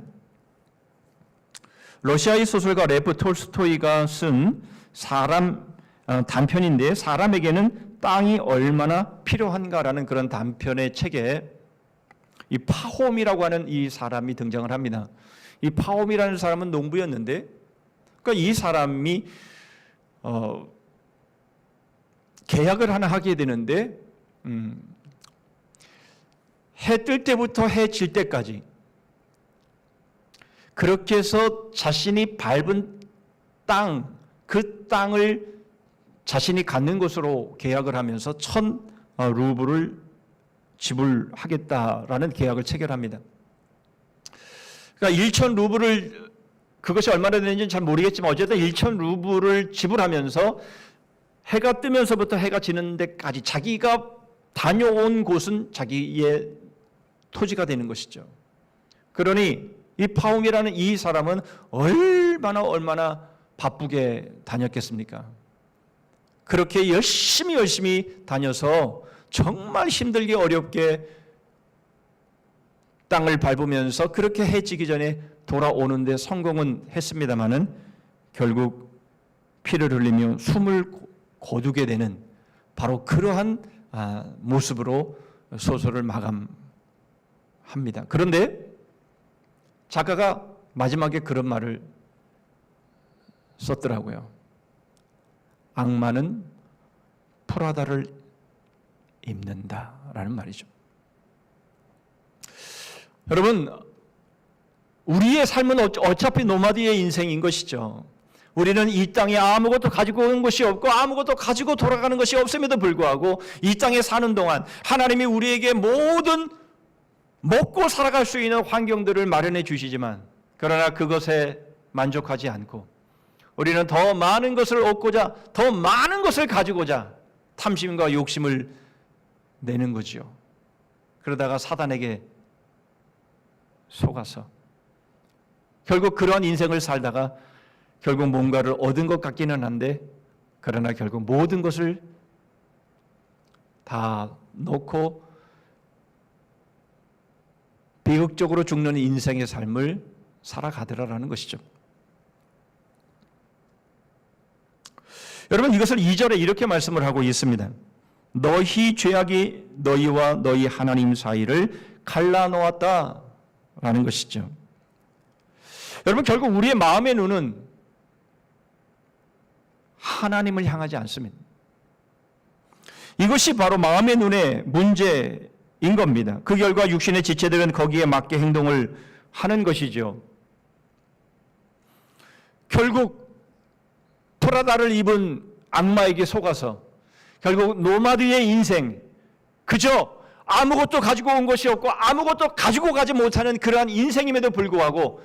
러시아의 소설가 레프 톨스토이가 쓴 사람 단편인데 사람에게는 땅이 얼마나 필요한가라는 그런 단편의 책에 이 파홈이라고 하는 이 사람이 등장을 합니다. 이 파홈이라는 사람은 농부였는데 그러니까 이 사람이 계약을 하나 하게 되는데 해 뜰 때부터 해 질 때까지 그렇게 해서 자신이 밟은 땅, 그 땅을 자신이 갖는 것으로 계약을 하면서 1,000루블을 지불하겠다라는 계약을 체결합니다. 그러니까 1,000루블을 그것이 얼마나 되는지는 잘 모르겠지만 어쨌든 1,000루블을 지불하면서 해가 뜨면서부터 해가 지는 데까지 자기가 다녀온 곳은 자기의 토지가 되는 것이죠. 그러니 이 파움이라는 이 사람은 얼마나 바쁘게 다녔겠습니까? 그렇게 열심히 다녀서 정말 힘들게 어렵게 땅을 밟으면서 그렇게 해지기 전에 돌아오는데 성공은 했습니다마는 결국 피를 흘리며 숨을 거두게 되는 바로 그러한 모습으로 소설을 마감합니다. 그런데 작가가 마지막에 그런 말을 썼더라고요. 악마는 프라다를 입는다라는 말이죠. 여러분, 우리의 삶은 어차피 노마드의 인생인 것이죠. 우리는 이 땅에 아무것도 가지고 온 것이 없고 아무것도 가지고 돌아가는 것이 없음에도 불구하고 이 땅에 사는 동안 하나님이 우리에게 모든 먹고 살아갈 수 있는 환경들을 마련해 주시지만 그러나 그것에 만족하지 않고 우리는 더 많은 것을 얻고자 더 많은 것을 가지고자 탐심과 욕심을 내는 거지요. 그러다가 사단에게 속아서 결국 그런 인생을 살다가 결국 뭔가를 얻은 것 같기는 한데 그러나 결국 모든 것을 다 놓고 비극적으로 죽는 인생의 삶을 살아가더라라는 것이죠. 여러분 이것을 2절에 이렇게 말씀을 하고 있습니다. 너희 죄악이 너희와 너희 하나님 사이를 갈라놓았다라는 것이죠. 여러분 결국 우리의 마음의 눈은 하나님을 향하지 않습니다. 이것이 바로 마음의 눈의 문제인 겁니다. 그 결과 육신의 지체들은 거기에 맞게 행동을 하는 것이죠. 결국 프라다를 입은 악마에게 속아서 결국 노마드의 인생, 그저 아무것도 가지고 온 것이 없고 아무것도 가지고 가지 못하는 그러한 인생임에도 불구하고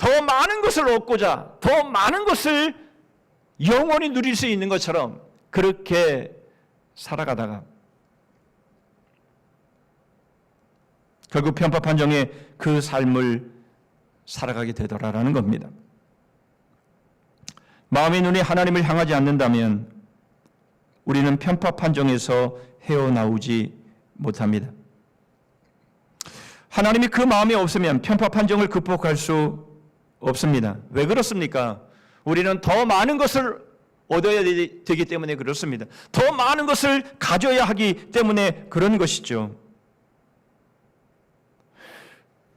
더 많은 것을 얻고자 더 많은 것을 영원히 누릴 수 있는 것처럼 그렇게 살아가다가 결국 편파 판정의 그 삶을 살아가게 되더라라는 겁니다. 마음의 눈이 하나님을 향하지 않는다면 우리는 편파 판정에서 헤어나오지 못합니다. 하나님이 그 마음이 없으면 편파 판정을 극복할 수 없습니다. 왜 그렇습니까? 우리는 더 많은 것을 얻어야 되기 때문에 그렇습니다. 더 많은 것을 가져야 하기 때문에 그런 것이죠.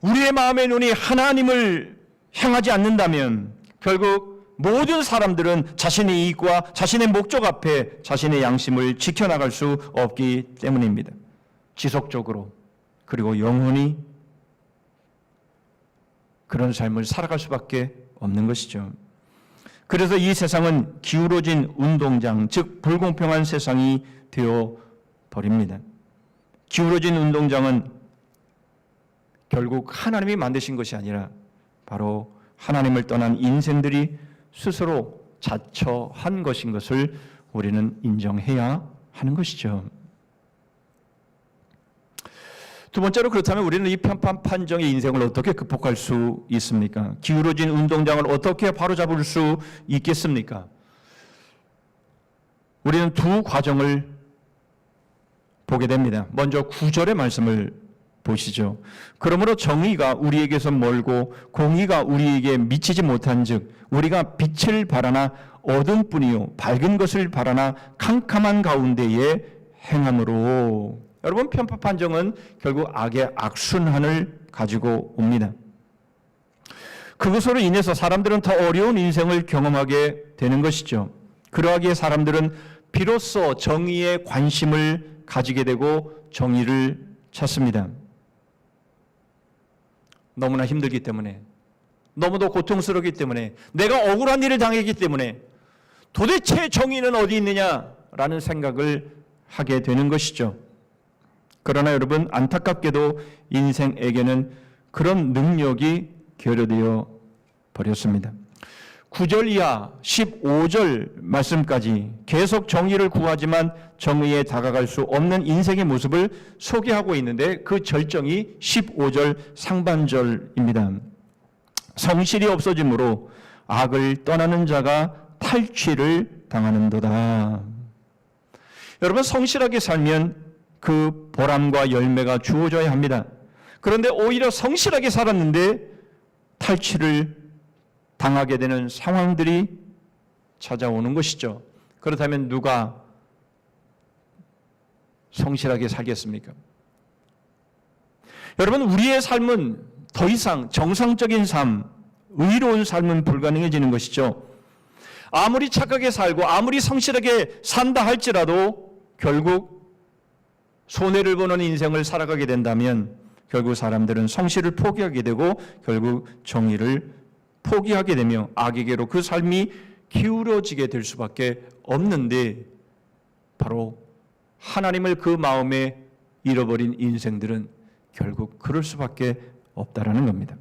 우리의 마음의 눈이 하나님을 향하지 않는다면 결국 모든 사람들은 자신의 이익과 자신의 목적 앞에 자신의 양심을 지켜나갈 수 없기 때문입니다. 지속적으로 그리고 영원히 그런 삶을 살아갈 수밖에 없는 것이죠. 그래서 이 세상은 기울어진 운동장, 즉 불공평한 세상이 되어 버립니다. 기울어진 운동장은 결국 하나님이 만드신 것이 아니라 바로 하나님을 떠난 인생들이 스스로 자처한 것인 것을 우리는 인정해야 하는 것이죠. 두 번째로 그렇다면 우리는 이 편파 판정의 인생을 어떻게 극복할 수 있습니까? 기울어진 운동장을 어떻게 바로잡을 수 있겠습니까? 우리는 두 과정을 보게 됩니다. 먼저 9절의 말씀을 보시죠. 그러므로 정의가 우리에게서 멀고 공의가 우리에게 미치지 못한즉 우리가 빛을 바라나 어둠뿐이요 밝은 것을 바라나 캄캄한 가운데에 행함으로. 여러분, 편파 판정은 결국 악의 악순환을 가지고 옵니다. 그것으로 인해서 사람들은 더 어려운 인생을 경험하게 되는 것이죠. 그러하기에 사람들은 비로소 정의에 관심을 가지게 되고 정의를 찾습니다. 너무나 힘들기 때문에, 너무도 고통스럽기 때문에, 내가 억울한 일을 당했기 때문에 도대체 정의는 어디 있느냐라는 생각을 하게 되는 것이죠. 그러나 여러분, 안타깝게도 인생에게는 그런 능력이 결여되어 버렸습니다. 9절 이하 15절 말씀까지 계속 정의를 구하지만 정의에 다가갈 수 없는 인생의 모습을 소개하고 있는데 그 절정이 15절 상반절입니다. 성실이 없어지므로 악을 떠나는 자가 탈취를 당하는도다. 여러분, 성실하게 살면 그 보람과 열매가 주어져야 합니다. 그런데 오히려 성실하게 살았는데 탈취를 당하게 되는 상황들이 찾아오는 것이죠. 그렇다면 누가 성실하게 살겠습니까? 여러분, 우리의 삶은 더 이상 정상적인 삶, 의로운 삶은 불가능해지는 것이죠. 아무리 착하게 살고 아무리 성실하게 산다 할지라도 결국 손해를 보는 인생을 살아가게 된다면 결국 사람들은 성실을 포기하게 되고 결국 정의를 포기하게 되며 악에게로 그 삶이 기울어지게 될 수밖에 없는데 바로 하나님을 그 마음에 잃어버린 인생들은 결국 그럴 수밖에 없다라는 겁니다.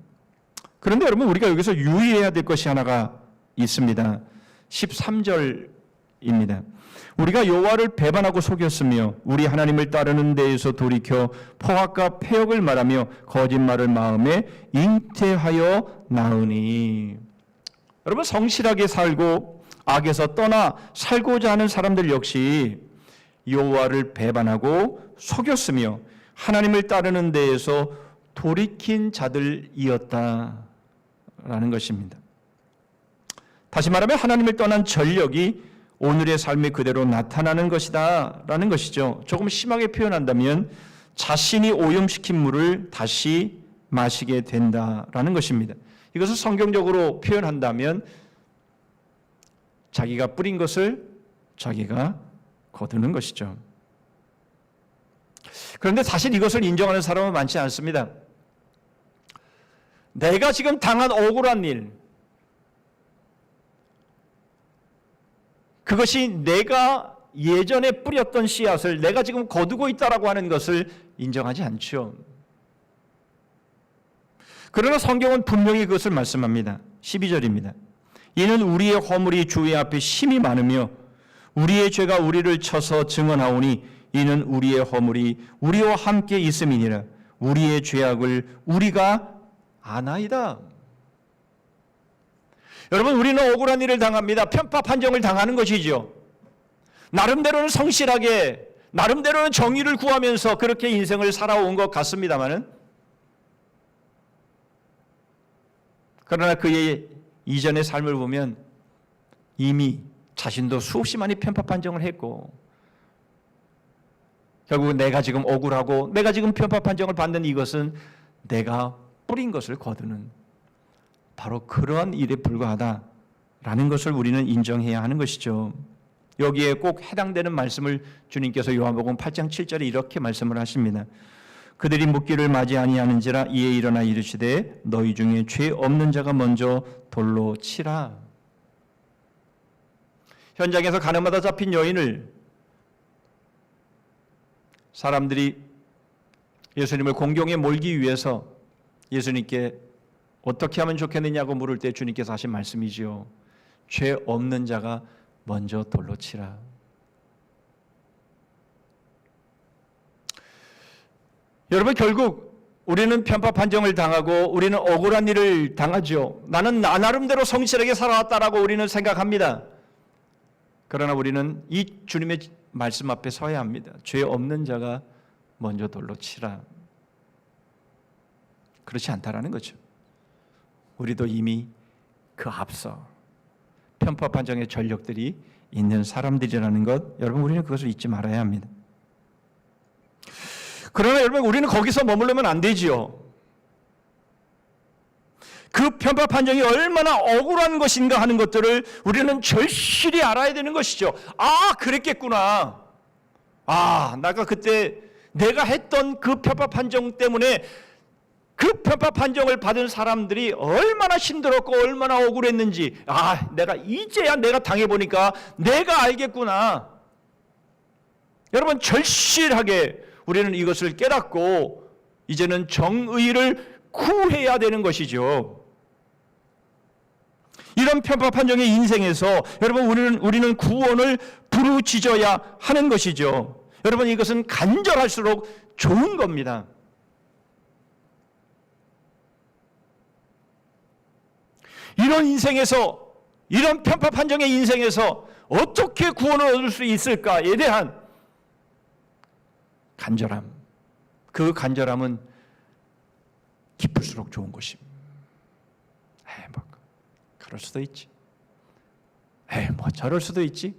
그런데 여러분, 우리가 여기서 유의해야 될 것이 하나가 있습니다. 13절입니다. 우리가 여호와를 배반하고 속였으며 우리 하나님을 따르는 데에서 돌이켜 포악과 패역을 말하며 거짓말을 마음에 잉태하여 나으니. 여러분, 성실하게 살고 악에서 떠나 살고자 하는 사람들 역시 여호와를 배반하고 속였으며 하나님을 따르는 데에서 돌이킨 자들이었다라는 것입니다. 다시 말하면 하나님을 떠난 전력이 오늘의 삶에 그대로 나타나는 것이다 라는 것이죠. 조금 심하게 표현한다면 자신이 오염시킨 물을 다시 마시게 된다라는 것입니다. 이것을 성경적으로 표현한다면 자기가 뿌린 것을 자기가 거두는 것이죠. 그런데 사실 이것을 인정하는 사람은 많지 않습니다. 내가 지금 당한 억울한 일, 그것이 내가 예전에 뿌렸던 씨앗을 내가 지금 거두고 있다라고 하는 것을 인정하지 않죠. 그러나 성경은 분명히 그것을 말씀합니다. 12절입니다. 이는 우리의 허물이 주의 앞에 심히 많으며 우리의 죄가 우리를 쳐서 증언하오니 이는 우리의 허물이 우리와 함께 있음이니라. 우리의 죄악을 우리가 아나이다. 여러분, 우리는 억울한 일을 당합니다. 편파 판정을 당하는 것이죠. 나름대로는 성실하게, 나름대로는 정의를 구하면서 그렇게 인생을 살아온 것 같습니다만은, 그러나 그의 이전의 삶을 보면 이미 자신도 수없이 많이 편파 판정을 했고, 결국 내가 지금 억울하고 내가 지금 편파 판정을 받는 이것은 내가 뿌린 것을 거두는 바로 그러한 일에 불과하다라는 것을 우리는 인정해야 하는 것이죠. 여기에 꼭 해당되는 말씀을 주님께서 요한복음 8장 7절에 이렇게 말씀을 하십니다. 그들이 묻기를 맞이 아니하는지라 이에 일어나 이르시되 너희 중에 죄 없는 자가 먼저 돌로 치라. 현장에서 가늠하다 잡힌 여인을 사람들이 예수님을 공경에 몰기 위해서 예수님께 어떻게 하면 좋겠느냐고 물을 때 주님께서 하신 말씀이지요. 죄 없는 자가 먼저 돌로 치라. 여러분, 결국 우리는 편파 판정을 당하고 우리는 억울한 일을 당하죠. 나는 나 나름대로 성실하게 살아왔다라고 우리는 생각합니다. 그러나 우리는 이 주님의 말씀 앞에 서야 합니다. 죄 없는 자가 먼저 돌로 치라. 그렇지 않다라는 거죠. 우리도 이미 그 앞서 편파 판정의 전력들이 있는 사람들이라는 것, 여러분, 우리는 그것을 잊지 말아야 합니다. 그러나 여러분, 우리는 거기서 머물르면 안 되지요. 그 편파 판정이 얼마나 억울한 것인가 하는 것들을 우리는 절실히 알아야 되는 것이죠. 아, 그랬겠구나. 아, 내가 그때 내가 했던 그 편파 판정 때문에 그 편파 판정을 받은 사람들이 얼마나 힘들었고 얼마나 억울했는지, 아, 내가 이제야 내가 당해보니까 내가 알겠구나. 여러분, 절실하게 우리는 이것을 깨닫고 이제는 정의를 구해야 되는 것이죠. 이런 편파 판정의 인생에서 여러분, 우리는 구원을 부르짖어야 하는 것이죠. 여러분, 이것은 간절할수록 좋은 겁니다. 이런 인생에서, 이런 편파 판정의 인생에서 어떻게 구원을 얻을 수 있을까에 대한 간절함, 그 간절함은 깊을수록 좋은 것입니다. 뭐 그럴 수도 있지. 뭐 저럴 수도 있지.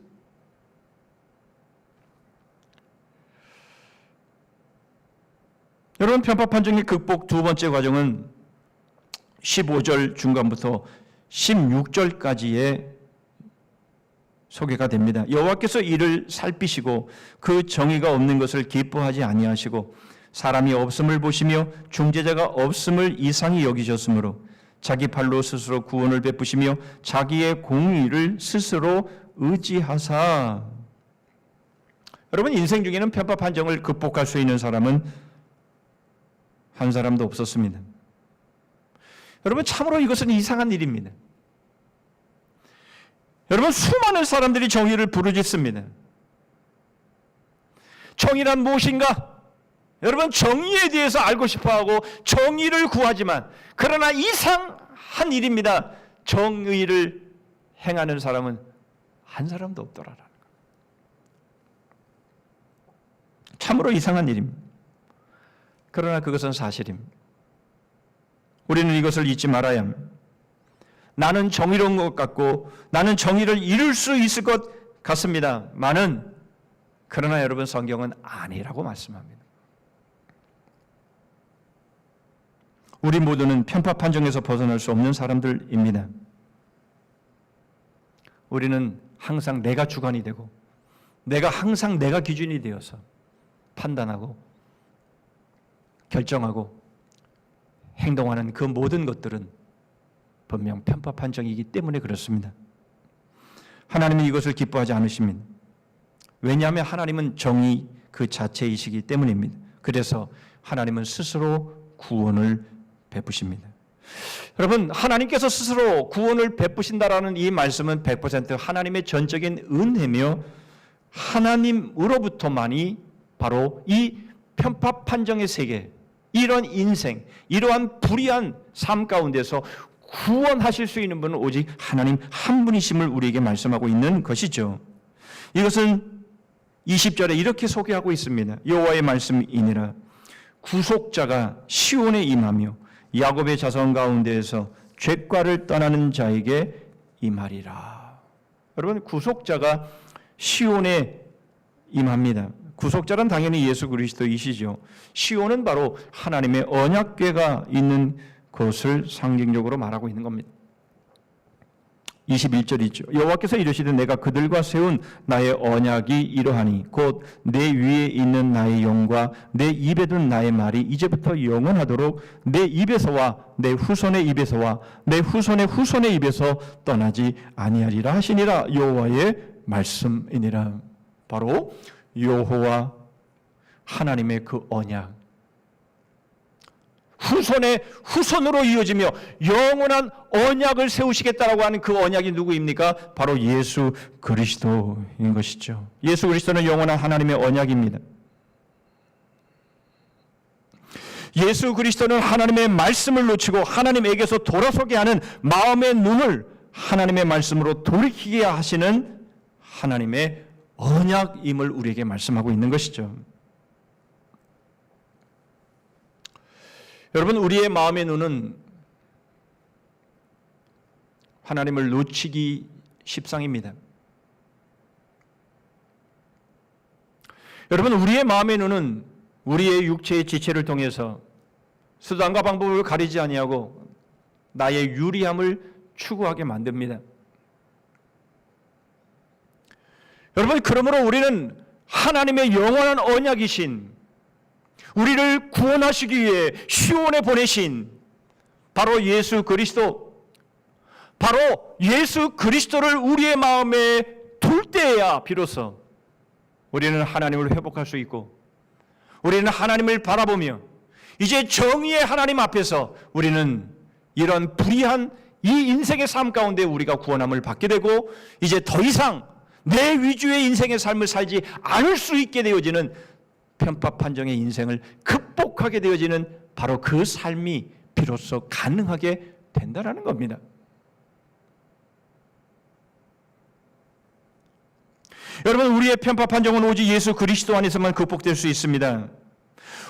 여러분, 편파 판정의 극복 두 번째 과정은 15절 중간부터 16절까지의 소개가 됩니다. 여호와께서 이를 살피시고 그 정의가 없는 것을 기뻐하지 아니하시고 사람이 없음을 보시며 중재자가 없음을 이상히 여기셨으므로 자기 팔로 스스로 구원을 베푸시며 자기의 공의를 스스로 의지하사. 여러분, 인생 중에는 편파 판정을 극복할 수 있는 사람은 한 사람도 없었습니다. 여러분, 참으로 이것은 이상한 일입니다. 여러분, 수많은 사람들이 정의를 부르짖습니다. 정의란 무엇인가? 여러분, 정의에 대해서 알고 싶어하고 정의를 구하지만, 그러나 이상한 일입니다. 정의를 행하는 사람은 한 사람도 없더라라는 것. 참으로 이상한 일입니다. 그러나 그것은 사실입니다. 우리는 이것을 잊지 말아야 합니다. 나는 정의로운 것 같고 나는 정의를 이룰 수 있을 것 같습니다만은, 그러나 여러분, 성경은 아니라고 말씀합니다. 우리 모두는 편파 판정에서 벗어날 수 없는 사람들입니다. 우리는 항상 내가 주관이 되고 항상 내가 기준이 되어서 판단하고 결정하고 행동하는 그 모든 것들은 분명 편파 판정이기 때문에 그렇습니다. 하나님은 이것을 기뻐하지 않으십니다. 왜냐하면 하나님은 정의 그 자체이시기 때문입니다. 그래서 하나님은 스스로 구원을 베푸십니다. 여러분, 하나님께서 스스로 구원을 베푸신다라는 이 말씀은 100% 하나님의 전적인 은혜며 하나님으로부터만이 바로 이 편파 판정의 세계, 이런 인생, 이러한 불의한 삶 가운데서 구원하실 수 있는 분은 오직 하나님 한 분이심을 우리에게 말씀하고 있는 것이죠. 이것은 20절에 이렇게 소개하고 있습니다. 여호와의 말씀이니라. 구속자가 시온에 임하며 야곱의 자손 가운데에서 죄과를 떠나는 자에게 임하리라. 여러분, 구속자가 시온에 임합니다. 구속자는 당연히 예수 그리스도이시죠. 시온은 바로 하나님의 언약궤가 있는 것을 상징적으로 말하고 있는 겁니다. 21절이죠. 여호와께서 이르시되 내가 그들과 세운 나의 언약이 이러하니 곧 내 위에 있는 나의 영과 내 입에 둔 나의 말이 이제부터 영원하도록 내 입에서와 내 후손의 입에서와 내 후손의 후손의 입에서 떠나지 아니하리라 하시니라. 여호와의 말씀이니라. 바로 여호와 하나님의 그 언약, 후손의 후손으로 이어지며 영원한 언약을 세우시겠다라고 하는 그 언약이 누구입니까? 바로 예수 그리스도인 것이죠. 예수 그리스도는 영원한 하나님의 언약입니다. 예수 그리스도는 하나님의 말씀을 놓치고 하나님에게서 돌아서게 하는 마음의 눈을 하나님의 말씀으로 돌이키게 하시는 하나님의 언약임을 우리에게 말씀하고 있는 것이죠. 여러분, 우리의 마음의 눈은 하나님을 놓치기 십상입니다. 여러분, 우리의 마음의 눈은 우리의 육체의 지체를 통해서 수단과 방법을 가리지 아니하고 나의 유리함을 추구하게 만듭니다. 여러분, 그러므로 우리는 하나님의 영원한 언약이신, 우리를 구원하시기 위해 시온에 보내신 바로 예수 그리스도, 바로 예수 그리스도를 우리의 마음에 둘 때야 비로소 우리는 하나님을 회복할 수 있고, 우리는 하나님을 바라보며 이제 정의의 하나님 앞에서 우리는 이런 불의한 이 인생의 삶 가운데 우리가 구원함을 받게 되고, 이제 더 이상 내 위주의 인생의 삶을 살지 않을 수 있게 되어지는 편파 판정의 인생을 극복하게 되어지는 바로 그 삶이 비로소 가능하게 된다는 겁니다. 여러분, 우리의 편파 판정은 오직 예수 그리스도 안에서만 극복될 수 있습니다.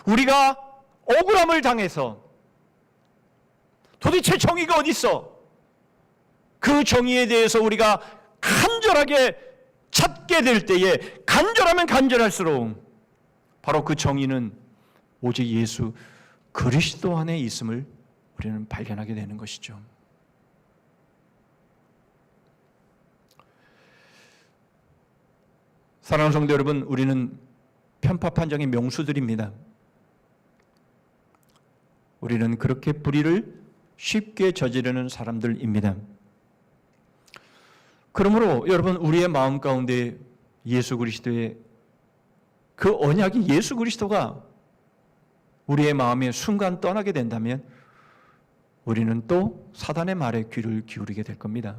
우리가 억울함을 당해서 도대체 정의가 어디 있어? 그 정의에 대해서 우리가 간절하게 찾게 될 때에, 간절하면 간절할수록 바로 그 정의는 오직 예수 그리스도 안에 있음을 우리는 발견하게 되는 것이죠. 사랑하는 성도 여러분, 우리는 편파 판정의 명수들입니다. 우리는 그렇게 불의를 쉽게 저지르는 사람들입니다. 그러므로 여러분, 우리의 마음 가운데 예수 그리스도의 그 언약이 예수 그리스도가 우리의 마음에 순간 떠나게 된다면 우리는 또 사단의 말에 귀를 기울이게 될 겁니다.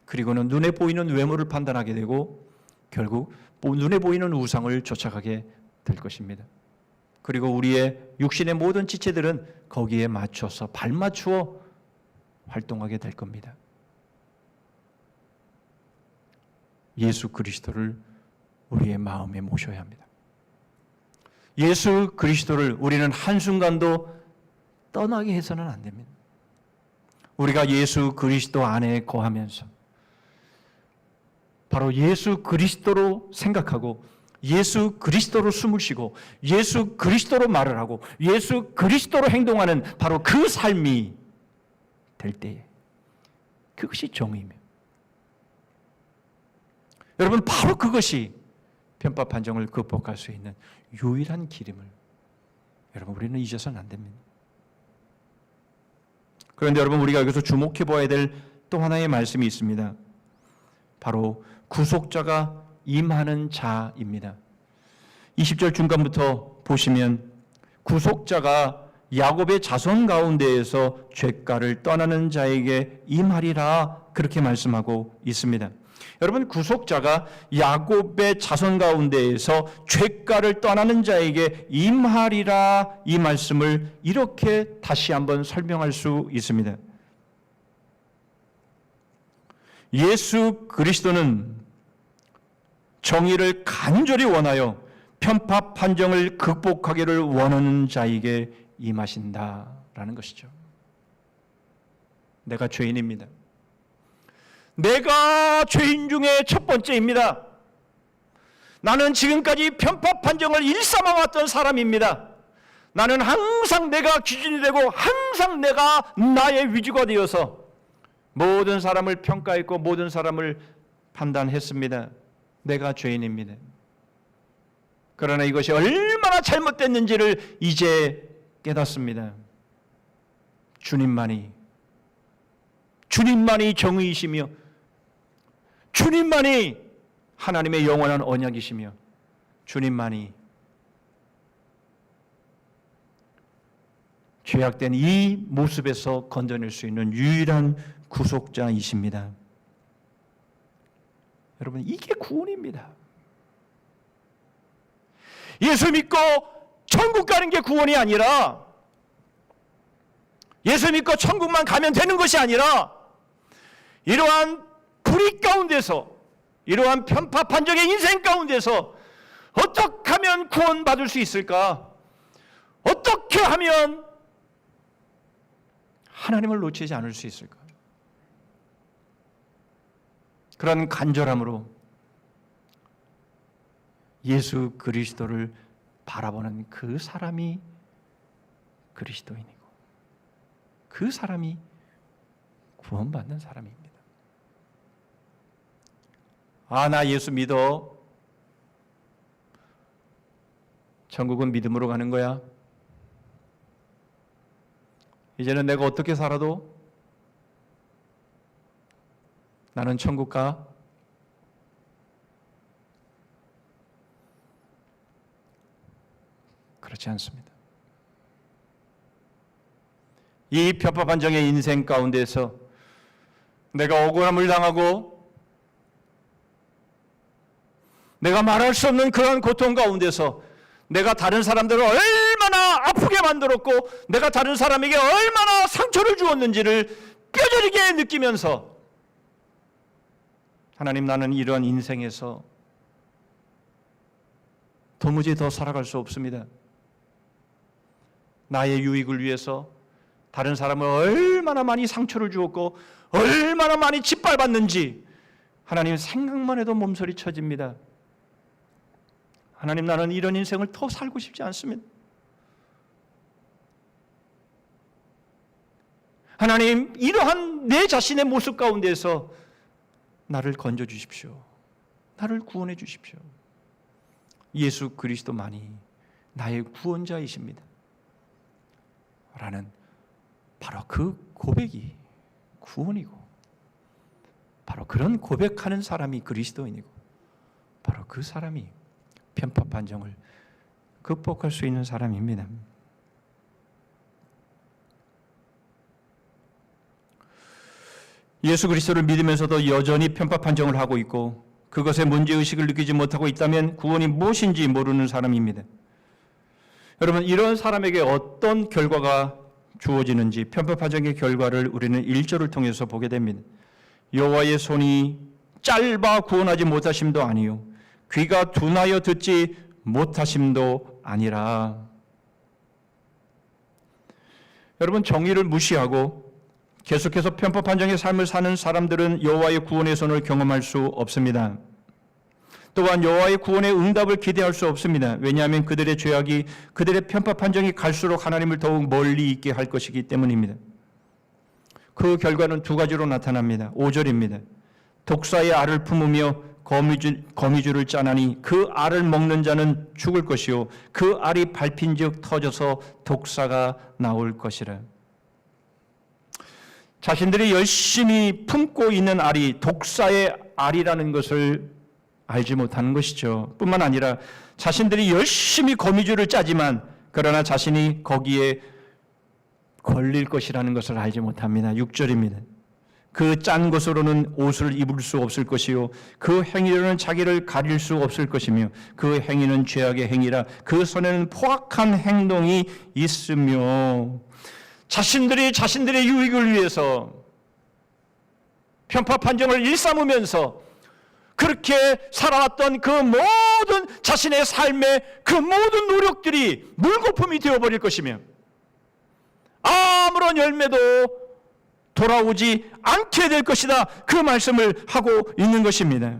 그리고는 눈에 보이는 외모를 판단하게 되고 결국 눈에 보이는 우상을 쫓아가게 될 것입니다. 그리고 우리의 육신의 모든 지체들은 거기에 맞춰서 발맞추어 활동하게 될 겁니다. 예수 그리스도를 우리의 마음에 모셔야 합니다. 예수 그리스도를 우리는 한순간도 떠나게 해서는 안 됩니다. 우리가 예수 그리스도 안에 거하면서 바로 예수 그리스도로 생각하고 예수 그리스도로 숨을 쉬고 예수 그리스도로 말을 하고 예수 그리스도로 행동하는 바로 그 삶이 될 때에 그것이 정의입니다. 여러분, 바로 그것이 편파 판정을 극복할 수 있는 유일한 길임을 여러분, 우리는 잊어서는 안 됩니다. 그런데 여러분, 우리가 여기서 주목해 봐야 될 또 하나의 말씀이 있습니다. 바로 구속자가 임하는 자입니다. 20절 중간부터 보시면 구속자가 야곱의 자손 가운데에서 죄가를 떠나는 자에게 임하리라 그렇게 말씀하고 있습니다. 여러분, 구속자가 야곱의 자손 가운데에서 죄가를 떠나는 자에게 임하리라 이 말씀을 이렇게 다시 한번 설명할 수 있습니다. 예수 그리스도는 정의를 간절히 원하여 편파 판정을 극복하기를 원하는 자에게 임하신다라는 것이죠. 내가 죄인입니다. 내가 죄인 중에 첫 번째입니다. 나는 지금까지 편파 판정을 일삼아왔던 사람입니다. 나는 항상 내가 기준이 되고 항상 내가 나의 위주가 되어서 모든 사람을 평가했고 모든 사람을 판단했습니다. 내가 죄인입니다. 그러나 이것이 얼마나 잘못됐는지를 이제 깨닫습니다. 주님만이 정의이시며 주님만이 하나님의 영원한 언약이시며 주님만이 죄악된 이 모습에서 건져낼 수 있는 유일한 구속자이십니다. 여러분, 이게 구원입니다. 예수 믿고 천국 가는 게 구원이 아니라, 예수 믿고 천국만 가면 되는 것이 아니라, 이러한 불의 가운데서, 이러한 편파 판정의 인생 가운데서 어떻게 하면 구원받을 수 있을까? 어떻게 하면 하나님을 놓치지 않을 수 있을까? 그런 간절함으로 예수 그리스도를 바라보는 그 사람이 그리스도인이고 그 사람이 구원받는 사람입니다. 아, 나 예수 믿어. 천국은 믿음으로 가는 거야. 이제는 내가 어떻게 살아도 나는 천국 가. 그렇지 않습니다. 이 편파 판정의 인생 가운데서 내가 억울함을 당하고 내가 말할 수 없는 그런 고통 가운데서 내가 다른 사람들을 얼마나 아프게 만들었고 내가 다른 사람에게 얼마나 상처를 주었는지를 뼈저리게 느끼면서 하나님, 나는 이런 인생에서 도무지 더 살아갈 수 없습니다. 나의 유익을 위해서 다른 사람을 얼마나 많이 상처를 주었고 얼마나 많이 짓밟았는지 하나님 생각만 해도 몸서리 쳐집니다. 하나님, 나는 이런 인생을 더 살고 싶지 않습니다. 하나님, 이러한 내 자신의 모습 가운데서 나를 건져 주십시오. 나를 구원해 주십시오. 예수 그리스도만이 나의 구원자이십니다. 라는 바로 그 고백이 구원이고, 바로 그런 고백하는 사람이 그리스도인이고, 바로 그 사람이 편파 판정을 극복할 수 있는 사람입니다. 예수 그리스도를 믿으면서도 여전히 편파 판정을 하고 있고 그것에 문제의식을 느끼지 못하고 있다면 구원이 무엇인지 모르는 사람입니다. 여러분, 이런 사람에게 어떤 결과가 주어지는지 편파 판정의 결과를 우리는 1절을 통해서 보게 됩니다. 여호와의 손이 짧아 구원하지 못하심도 아니요 귀가 둔하여 듣지 못하심도 아니라. 여러분, 정의를 무시하고 계속해서 편파 판정의 삶을 사는 사람들은 여호와의 구원의 손을 경험할 수 없습니다. 또한 여호와의 구원의 응답을 기대할 수 없습니다. 왜냐하면 그들의 죄악이, 그들의 편파 판정이 갈수록 하나님을 더욱 멀리 있게 할 것이기 때문입니다. 그 결과는 두 가지로 나타납니다. 5절입니다. 독사의 알을 품으며 거미줄을 짜나니 그 알을 먹는 자는 죽을 것이요 그 알이 밟힌즉 터져서 독사가 나올 것이라. 자신들이 열심히 품고 있는 알이 독사의 알이라는 것을 알지 못하는 것이죠. 뿐만 아니라 자신들이 열심히 거미줄을 짜지만 그러나 자신이 거기에 걸릴 것이라는 것을 알지 못합니다. 6절입니다. 그 짠 것으로는 옷을 입을 수 없을 것이요 그 행위로는 자기를 가릴 수 없을 것이며 그 행위는 죄악의 행위라 그 손에는 포악한 행동이 있으며 자신들이 자신들의 유익을 위해서 편파 판정을 일삼으면서 그렇게 살아왔던 그 모든 자신의 삶의 그 모든 노력들이 물거품이 되어버릴 것이며 아무런 열매도 돌아오지 않게 될 것이다. 그 말씀을 하고 있는 것입니다.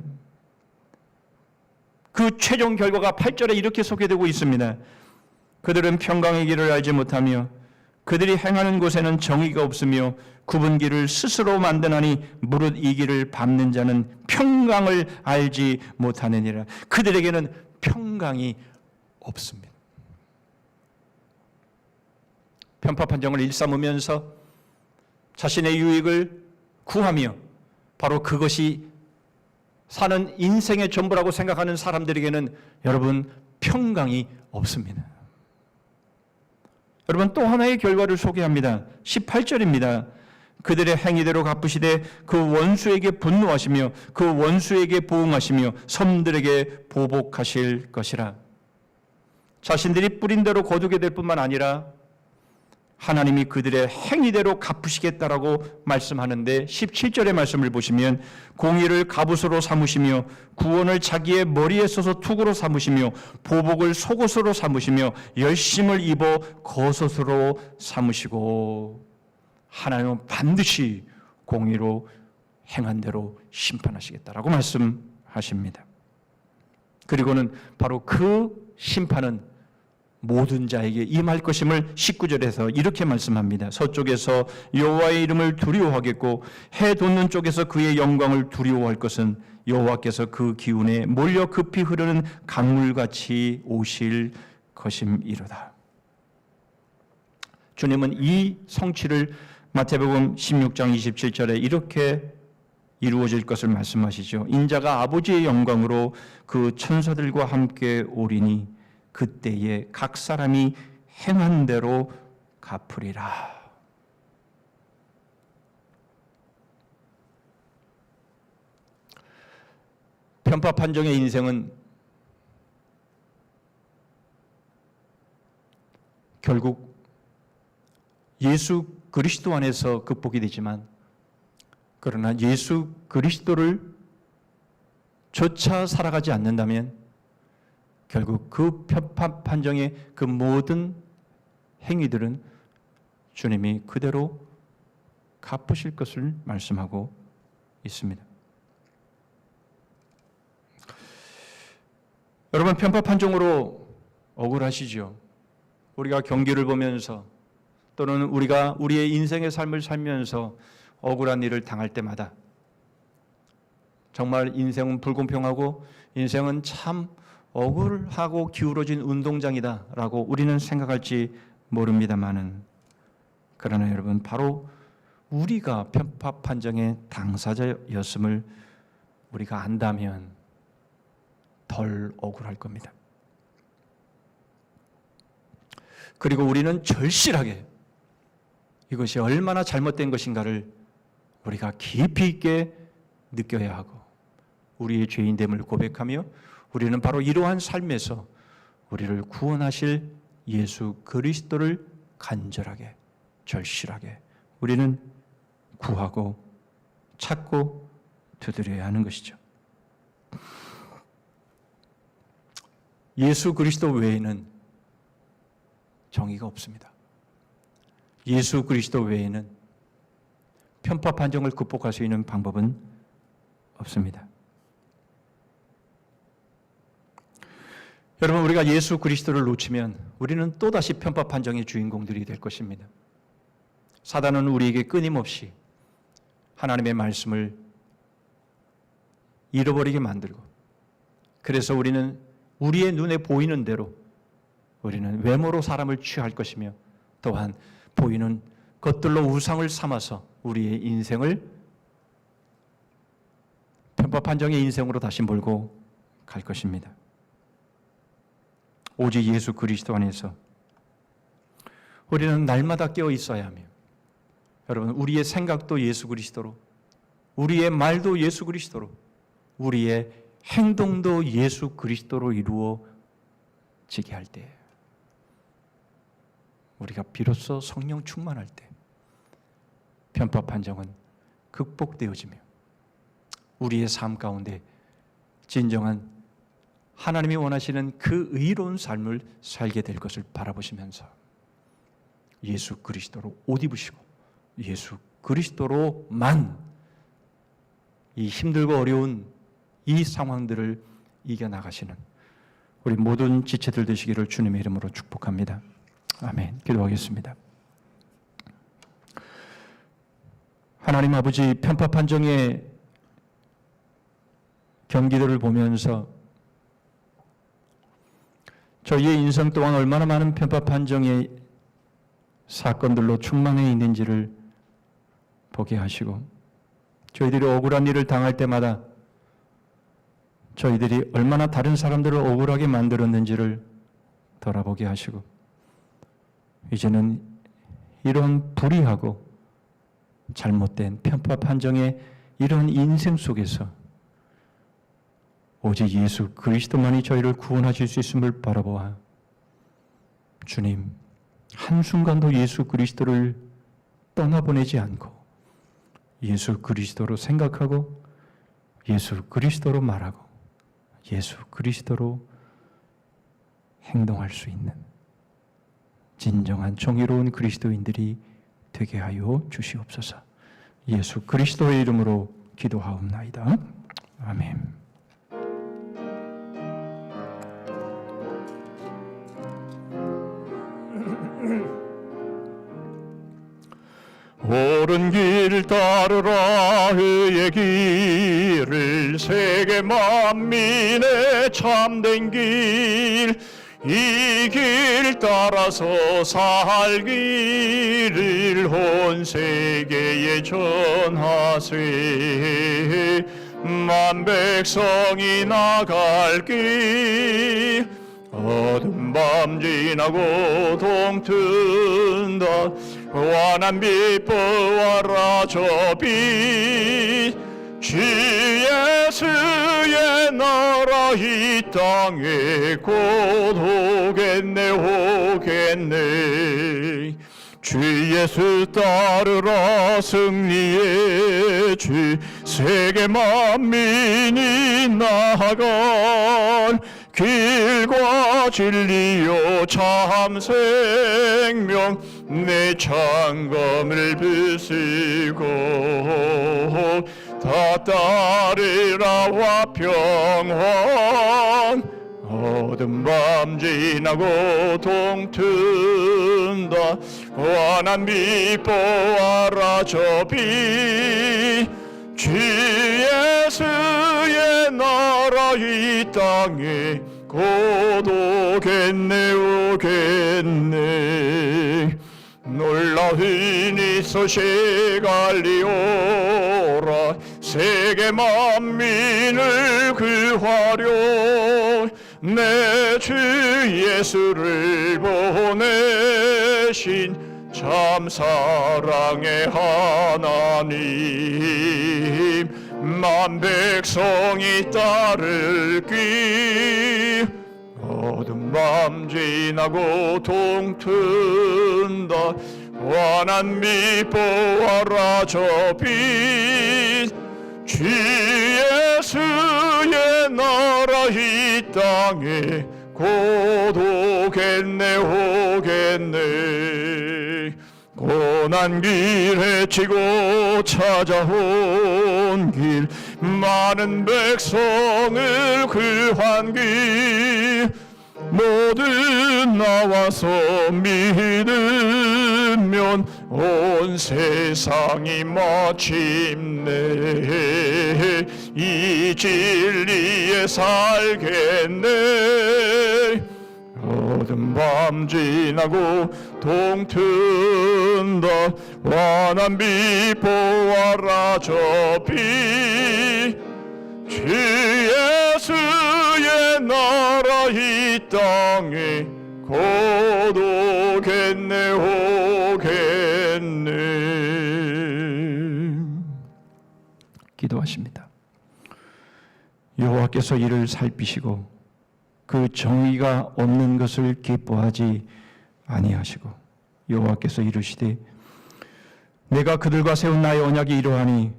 그 최종 결과가 8절에 이렇게 소개되고 있습니다. 그들은 평강의 길을 알지 못하며 그들이 행하는 곳에는 정의가 없으며 굽은 길을 스스로 만드나니 무릇 이 길을 밟는 자는 평강을 알지 못하느니라. 그들에게는 평강이 없습니다. 편파 판정을 일삼으면서 자신의 유익을 구하며 바로 그것이 사는 인생의 전부라고 생각하는 사람들에게는 여러분 평강이 없습니다. 여러분 또 하나의 결과를 소개합니다. 18절입니다. 그들의 행위대로 갚으시되 그 원수에게 분노하시며 그 원수에게 보응하시며 섬들에게 보복하실 것이라. 자신들이 뿌린 대로 거두게 될 뿐만 아니라 하나님이 그들의 행위대로 갚으시겠다라고 말씀하는데 17절의 말씀을 보시면 공의를 갑옷으로 삼으시며 구원을 자기의 머리에 써서 투구로 삼으시며 보복을 속옷으로 삼으시며 열심을 입어 겉옷으로 삼으시고 하나님은 반드시 공의로 행한 대로 심판하시겠다라고 말씀하십니다. 그리고는 바로 그 심판은 모든 자에게 임할 것임을 19절에서 이렇게 말씀합니다. 서쪽에서 여호와의 이름을 두려워하겠고 해 돋는 쪽에서 그의 영광을 두려워할 것은 여호와께서 그 기운에 몰려 급히 흐르는 강물같이 오실 것임이로다. 주님은 이 성취를 마태복음 16장 27절에 이렇게 이루어질 것을 말씀하시죠. 인자가 아버지의 영광으로 그 천사들과 함께 오리니 그때에 각 사람이 행한 대로 갚으리라. 편파 판정의 인생은 결국 예수 그리스도 안에서 극복이 되지만 그러나 예수 그리스도를 조차 살아가지 않는다면 결국 그 편파 판정의 그 모든 행위들은 주님이 그대로 갚으실 것을 말씀하고 있습니다. 여러분 편파 판정으로 억울하시죠? 우리가 경기를 보면서 또는 우리가 우리의 인생의 삶을 살면서 억울한 일을 당할 때마다 정말 인생은 불공평하고 인생은 참 억울하고 기울어진 운동장이다라고 우리는 생각할지 모릅니다만은 그러나 여러분 바로 우리가 편파 판정의 당사자였음을 우리가 안다면 덜 억울할 겁니다. 그리고 우리는 절실하게 이것이 얼마나 잘못된 것인가를 우리가 깊이 있게 느껴야 하고 우리의 죄인됨을 고백하며 우리는 바로 이러한 삶에서 우리를 구원하실 예수 그리스도를 간절하게 절실하게 우리는 구하고 찾고 두드려야 하는 것이죠. 예수 그리스도 외에는 정의가 없습니다. 예수 그리스도 외에는 편파 판정을 극복할 수 있는 방법은 없습니다. 여러분 우리가 예수 그리스도를 놓치면 우리는 또다시 편파 판정의 주인공들이 될 것입니다. 사단은 우리에게 끊임없이 하나님의 말씀을 잃어버리게 만들고 그래서 우리는 우리의 눈에 보이는 대로 우리는 외모로 사람을 취할 것이며 또한 보이는 것들로 우상을 삼아서 우리의 인생을 편파 판정의 인생으로 다시 몰고 갈 것입니다. 오직 예수 그리스도 안에서 우리는 날마다 깨어 있어야 하며, 여러분, 우리의 생각도 예수 그리스도로, 우리의 말도 예수 그리스도로, 우리의 행동도 예수 그리스도로 이루어지게 할 때, 우리가 비로소 성령 충만할 때 편파 판정은 극복되어지며 우리의 삶 가운데 진정한 하나님이 원하시는 그 의로운 삶을 살게 될 것을 바라보시면서 예수 그리스도로 옷 입으시고 예수 그리스도로만 이 힘들고 어려운 이 상황들을 이겨나가시는 우리 모든 지체들 되시기를 주님의 이름으로 축복합니다. 아멘. 기도하겠습니다. 하나님 아버지, 편파 판정의 경기들을 보면서 저희의 인생 동안 얼마나 많은 편파 판정의 사건들로 충만해 있는지를 보게 하시고, 저희들이 억울한 일을 당할 때마다 저희들이 얼마나 다른 사람들을 억울하게 만들었는지를 돌아보게 하시고, 이제는 이런 불의하고 잘못된 편파 판정의 이런 인생 속에서 오직 예수 그리스도만이 저희를 구원하실 수 있음을 바라보아 주님, 한순간도 예수 그리스도를 떠나보내지 않고 예수 그리스도로 생각하고 예수 그리스도로 말하고 예수 그리스도로 행동할 수 있는 진정한 정의로운 그리스도인들이 되게 하여 주시옵소서. 예수 그리스도의 이름으로 기도하옵나이다. 아멘. 옳은 길 따르라 의의 길을, 세계 만민의 참된 길, 이 길 따라서 살기를 온 세계에 전하세. 만 백성이 나갈 길, 어둠 밤 지나고 동튼다. 환한 빛 보아라 저 빛, 주 예수의 나라 이 땅에 곧 오겠네 오겠네. 주 예수 따르라 승리의 주, 세계 만민이 나아갈 길과 진리요 참 생명, 내 창검을 부수고 다 따르라 화평왕. 어둠 밤 지나고 동튼다. 환한 빛 보아라 저 빛, 주 예수의 나라 이 땅에 곧 오겠네 오겠네. 놀라운 이 소식 알리오라. 세계 만민을 구하려 내 주 예수를 보내신 참 사랑의 하나님, 만 백성이 따를 길, 어둠 밤 지나고 동튼다. 환한 빛 보아라 저 빛, 주 예수의 나라 이 땅에 곧 오겠네 오겠네. 고난 길 헤치고 찾아온 길, 많은 백성을 구한 길, 모두 나와서 믿으면 온 세상이 마침내 이 진리에 살겠네. 어둠 밤 지나고 동튼다. 환한 빛 보아라 저 빛, 주 예수의 나라 이 땅에 곧 오겠네 기도하십니다. 여호와께서 이를 살피시고 그 정의가 없는 것을 기뻐하지 아니하시고 여호와께서 이르시되 내가 그들과 세운 나의 언약이 이러하니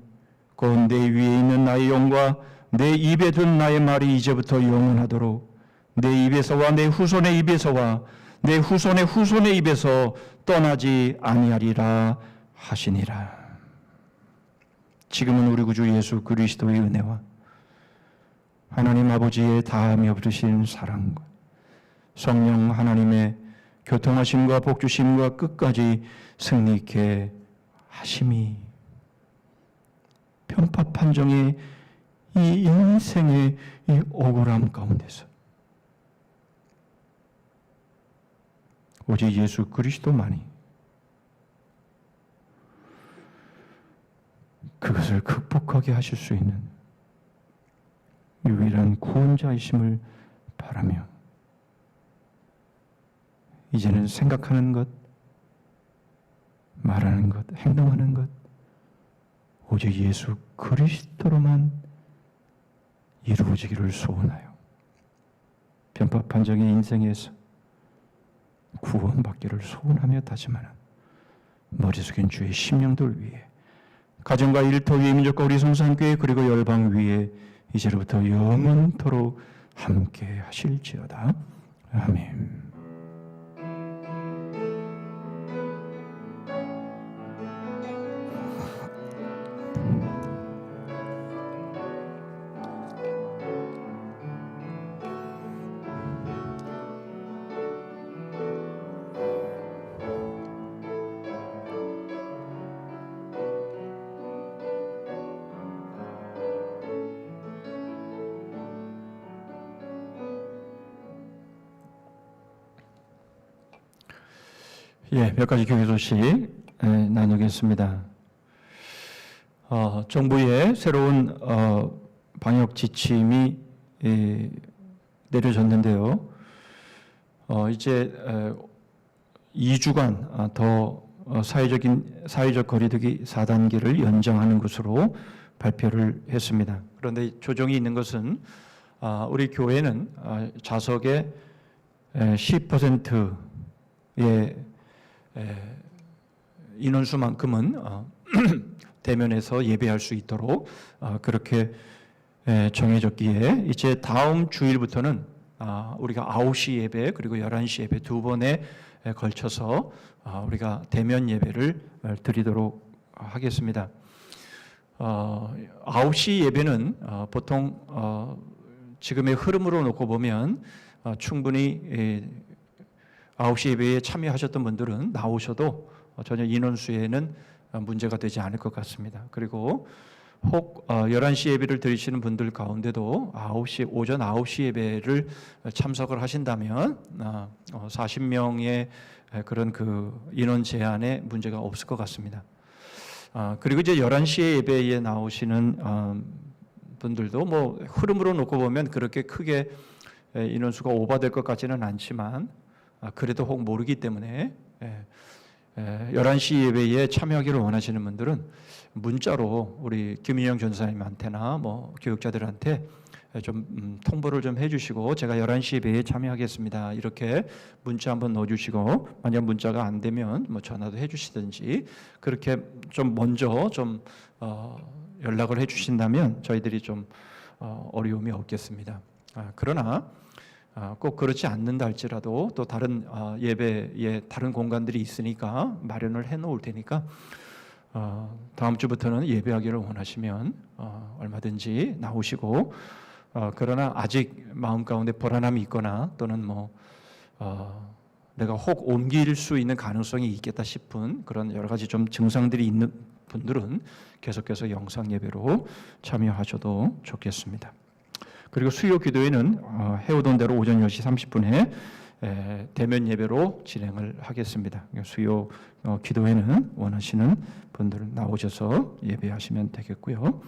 곧 내 위에 있는 나의 영과 내 입에 든 나의 말이 이제부터 영원하도록 내 입에서와 내 후손의 입에서와 내 후손의 후손의 입에서 떠나지 아니하리라 하시니라. 지금은 우리 구주 예수 그리스도의 은혜와 하나님 아버지의 다함이 없으신 사랑과 성령 하나님의 교통하심과 복주심과 끝까지 승리케 하심이 편파 판정의 이 인생의 이 억울함 가운데서 오직 예수 그리스도만이 그것을 극복하게 하실 수 있는 유일한 구원자이심을 바라며 이제는 생각하는 것, 말하는 것, 행동하는 것 오직 예수 그리스도로만 이루어지기를 소원하여 편파 판정의 인생에서 구원받기를 소원하며 다짐하는 머리 숙인 주의 심령들 위해 가정과 일터 위에 민족과 우리 성산교회 그리고 열방 위에 이제로부터 영원토록 함께 하실지어다. 아멘. 몇 가지 교회 소식 나누겠습니다. 정부의 새로운 방역 지침이 내려졌는데요. 이제 2주간 더 사회적 거리두기 4단계를 연장하는 것으로 발표를 했습니다. 그런데 조정이 있는 것은 우리 교회는 좌석의 10%의 인원수만큼은 대면에서 예배할 수 있도록 그렇게 정해졌기에 이제 다음 주일부터는 우리가 9시 예배 그리고 11시 예배 두 번에 걸쳐서 우리가 대면 예배를 드리도록 하겠습니다. 9시 예배는 보통 지금의 흐름으로 놓고 보면 충분히 9시 예배에 참여하셨던 분들은 나오셔도 전혀 인원수에는 문제가 되지 않을 것 같습니다. 그리고 혹 11시 예배를 드리시는 분들 가운데도 오전 9시 예배를 참석을 하신다면 40명의 그런 그 인원 제한에 문제가 없을 것 같습니다. 그리고 이제 11시 예배에 나오시는 분들도 뭐 흐름으로 놓고 보면 그렇게 크게 인원수가 오버될 것 같지는 않지만 그래도 혹 모르기 때문에 11시 예배에 참여하기를 원하시는 분들은 문자로 우리 김인영 전사님한테나 뭐 교육자들한테 좀 통보를 좀 해주시고 제가 11시 예배에 참여하겠습니다. 이렇게 문자 한번 넣어주시고 만약 문자가 안 되면 뭐 전화도 해주시든지 그렇게 좀 먼저 좀 연락을 해주신다면 저희들이 좀 어려움이 없겠습니다. 그러나 꼭 그렇지 않는다 할지라도 또 다른 예배에 다른 공간들이 있으니까 마련을 해놓을 테니까 다음 주부터는 예배하기를 원하시면 얼마든지 나오시고 그러나 아직 마음 가운데 불안함이 있거나 또는 뭐 내가 혹 옮길 수 있는 가능성이 있겠다 싶은 그런 여러 가지 좀 증상들이 있는 분들은 계속해서 영상 예배로 참여하셔도 좋겠습니다. 그리고 수요 기도회는 해오던 대로 오전 10시 30분에 대면 예배로 진행을 하겠습니다. 수요 기도회는 원하시는 분들은 나오셔서 예배하시면 되겠고요.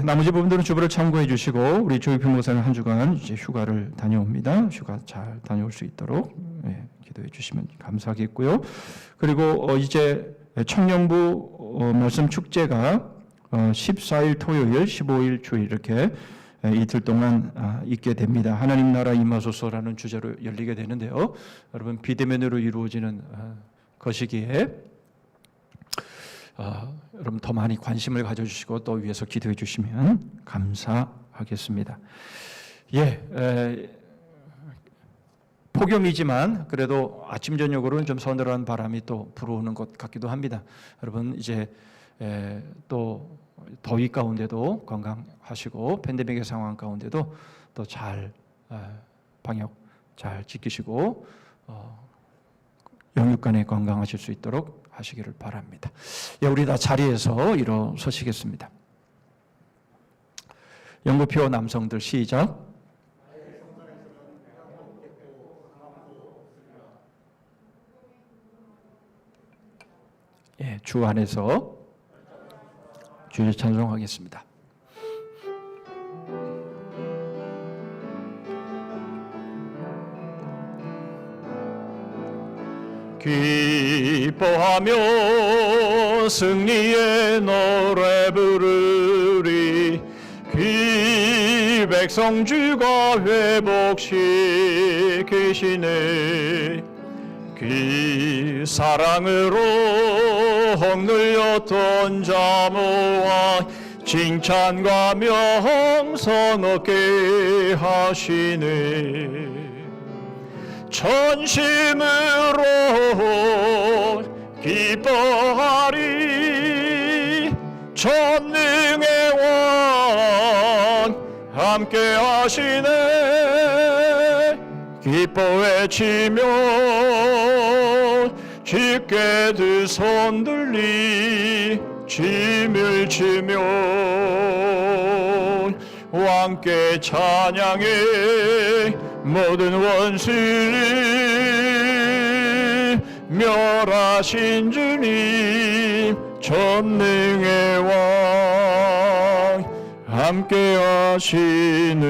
나머지 부분들은 주보를 참고해 주시고 우리 조익필 목사는 한 주간 이제 휴가를 다녀옵니다. 휴가 잘 다녀올 수 있도록 기도해 주시면 감사하겠고요. 그리고 이제 청년부 말씀 축제가 14일 토요일, 15일 주일 이렇게 이틀 동안 있게 됩니다. 하나님 나라 임하소서라는 주제로 열리게 되는데요. 여러분 비대면으로 이루어지는 것이기에 여러분 더 많이 관심을 가져주시고 또 위해서 기도해 주시면 감사하겠습니다. 폭염이지만 그래도 아침 저녁으로는 좀 서늘한 바람이 또 불어오는 것 같기도 합니다. 여러분 이제 또 더위 가운데도 건강하시고 팬데믹의 상황 가운데도 또 잘 방역 잘 지키시고 영육간에 건강하실 수 있도록 하시기를 바랍니다. 우리 다 자리에서 일어서시겠습니다. 연구표 남성들 시작. 주 안에서 주를 찬송하겠습니다. 기뻐하며 승리의 노래 부르리. 그 백성 주가 회복시키시네. 그 사랑으로 억눌렸던 자모와 칭찬과 명성 얻게 하시네. 전심으로 기뻐하리. 전능의 왕 함께 하시네. 기뻐 외치며 주께 두 손 들리 춤을 추며 왕께 찬양해. 모든 원수를 멸하신 주님 전능의 왕 함께 하시네.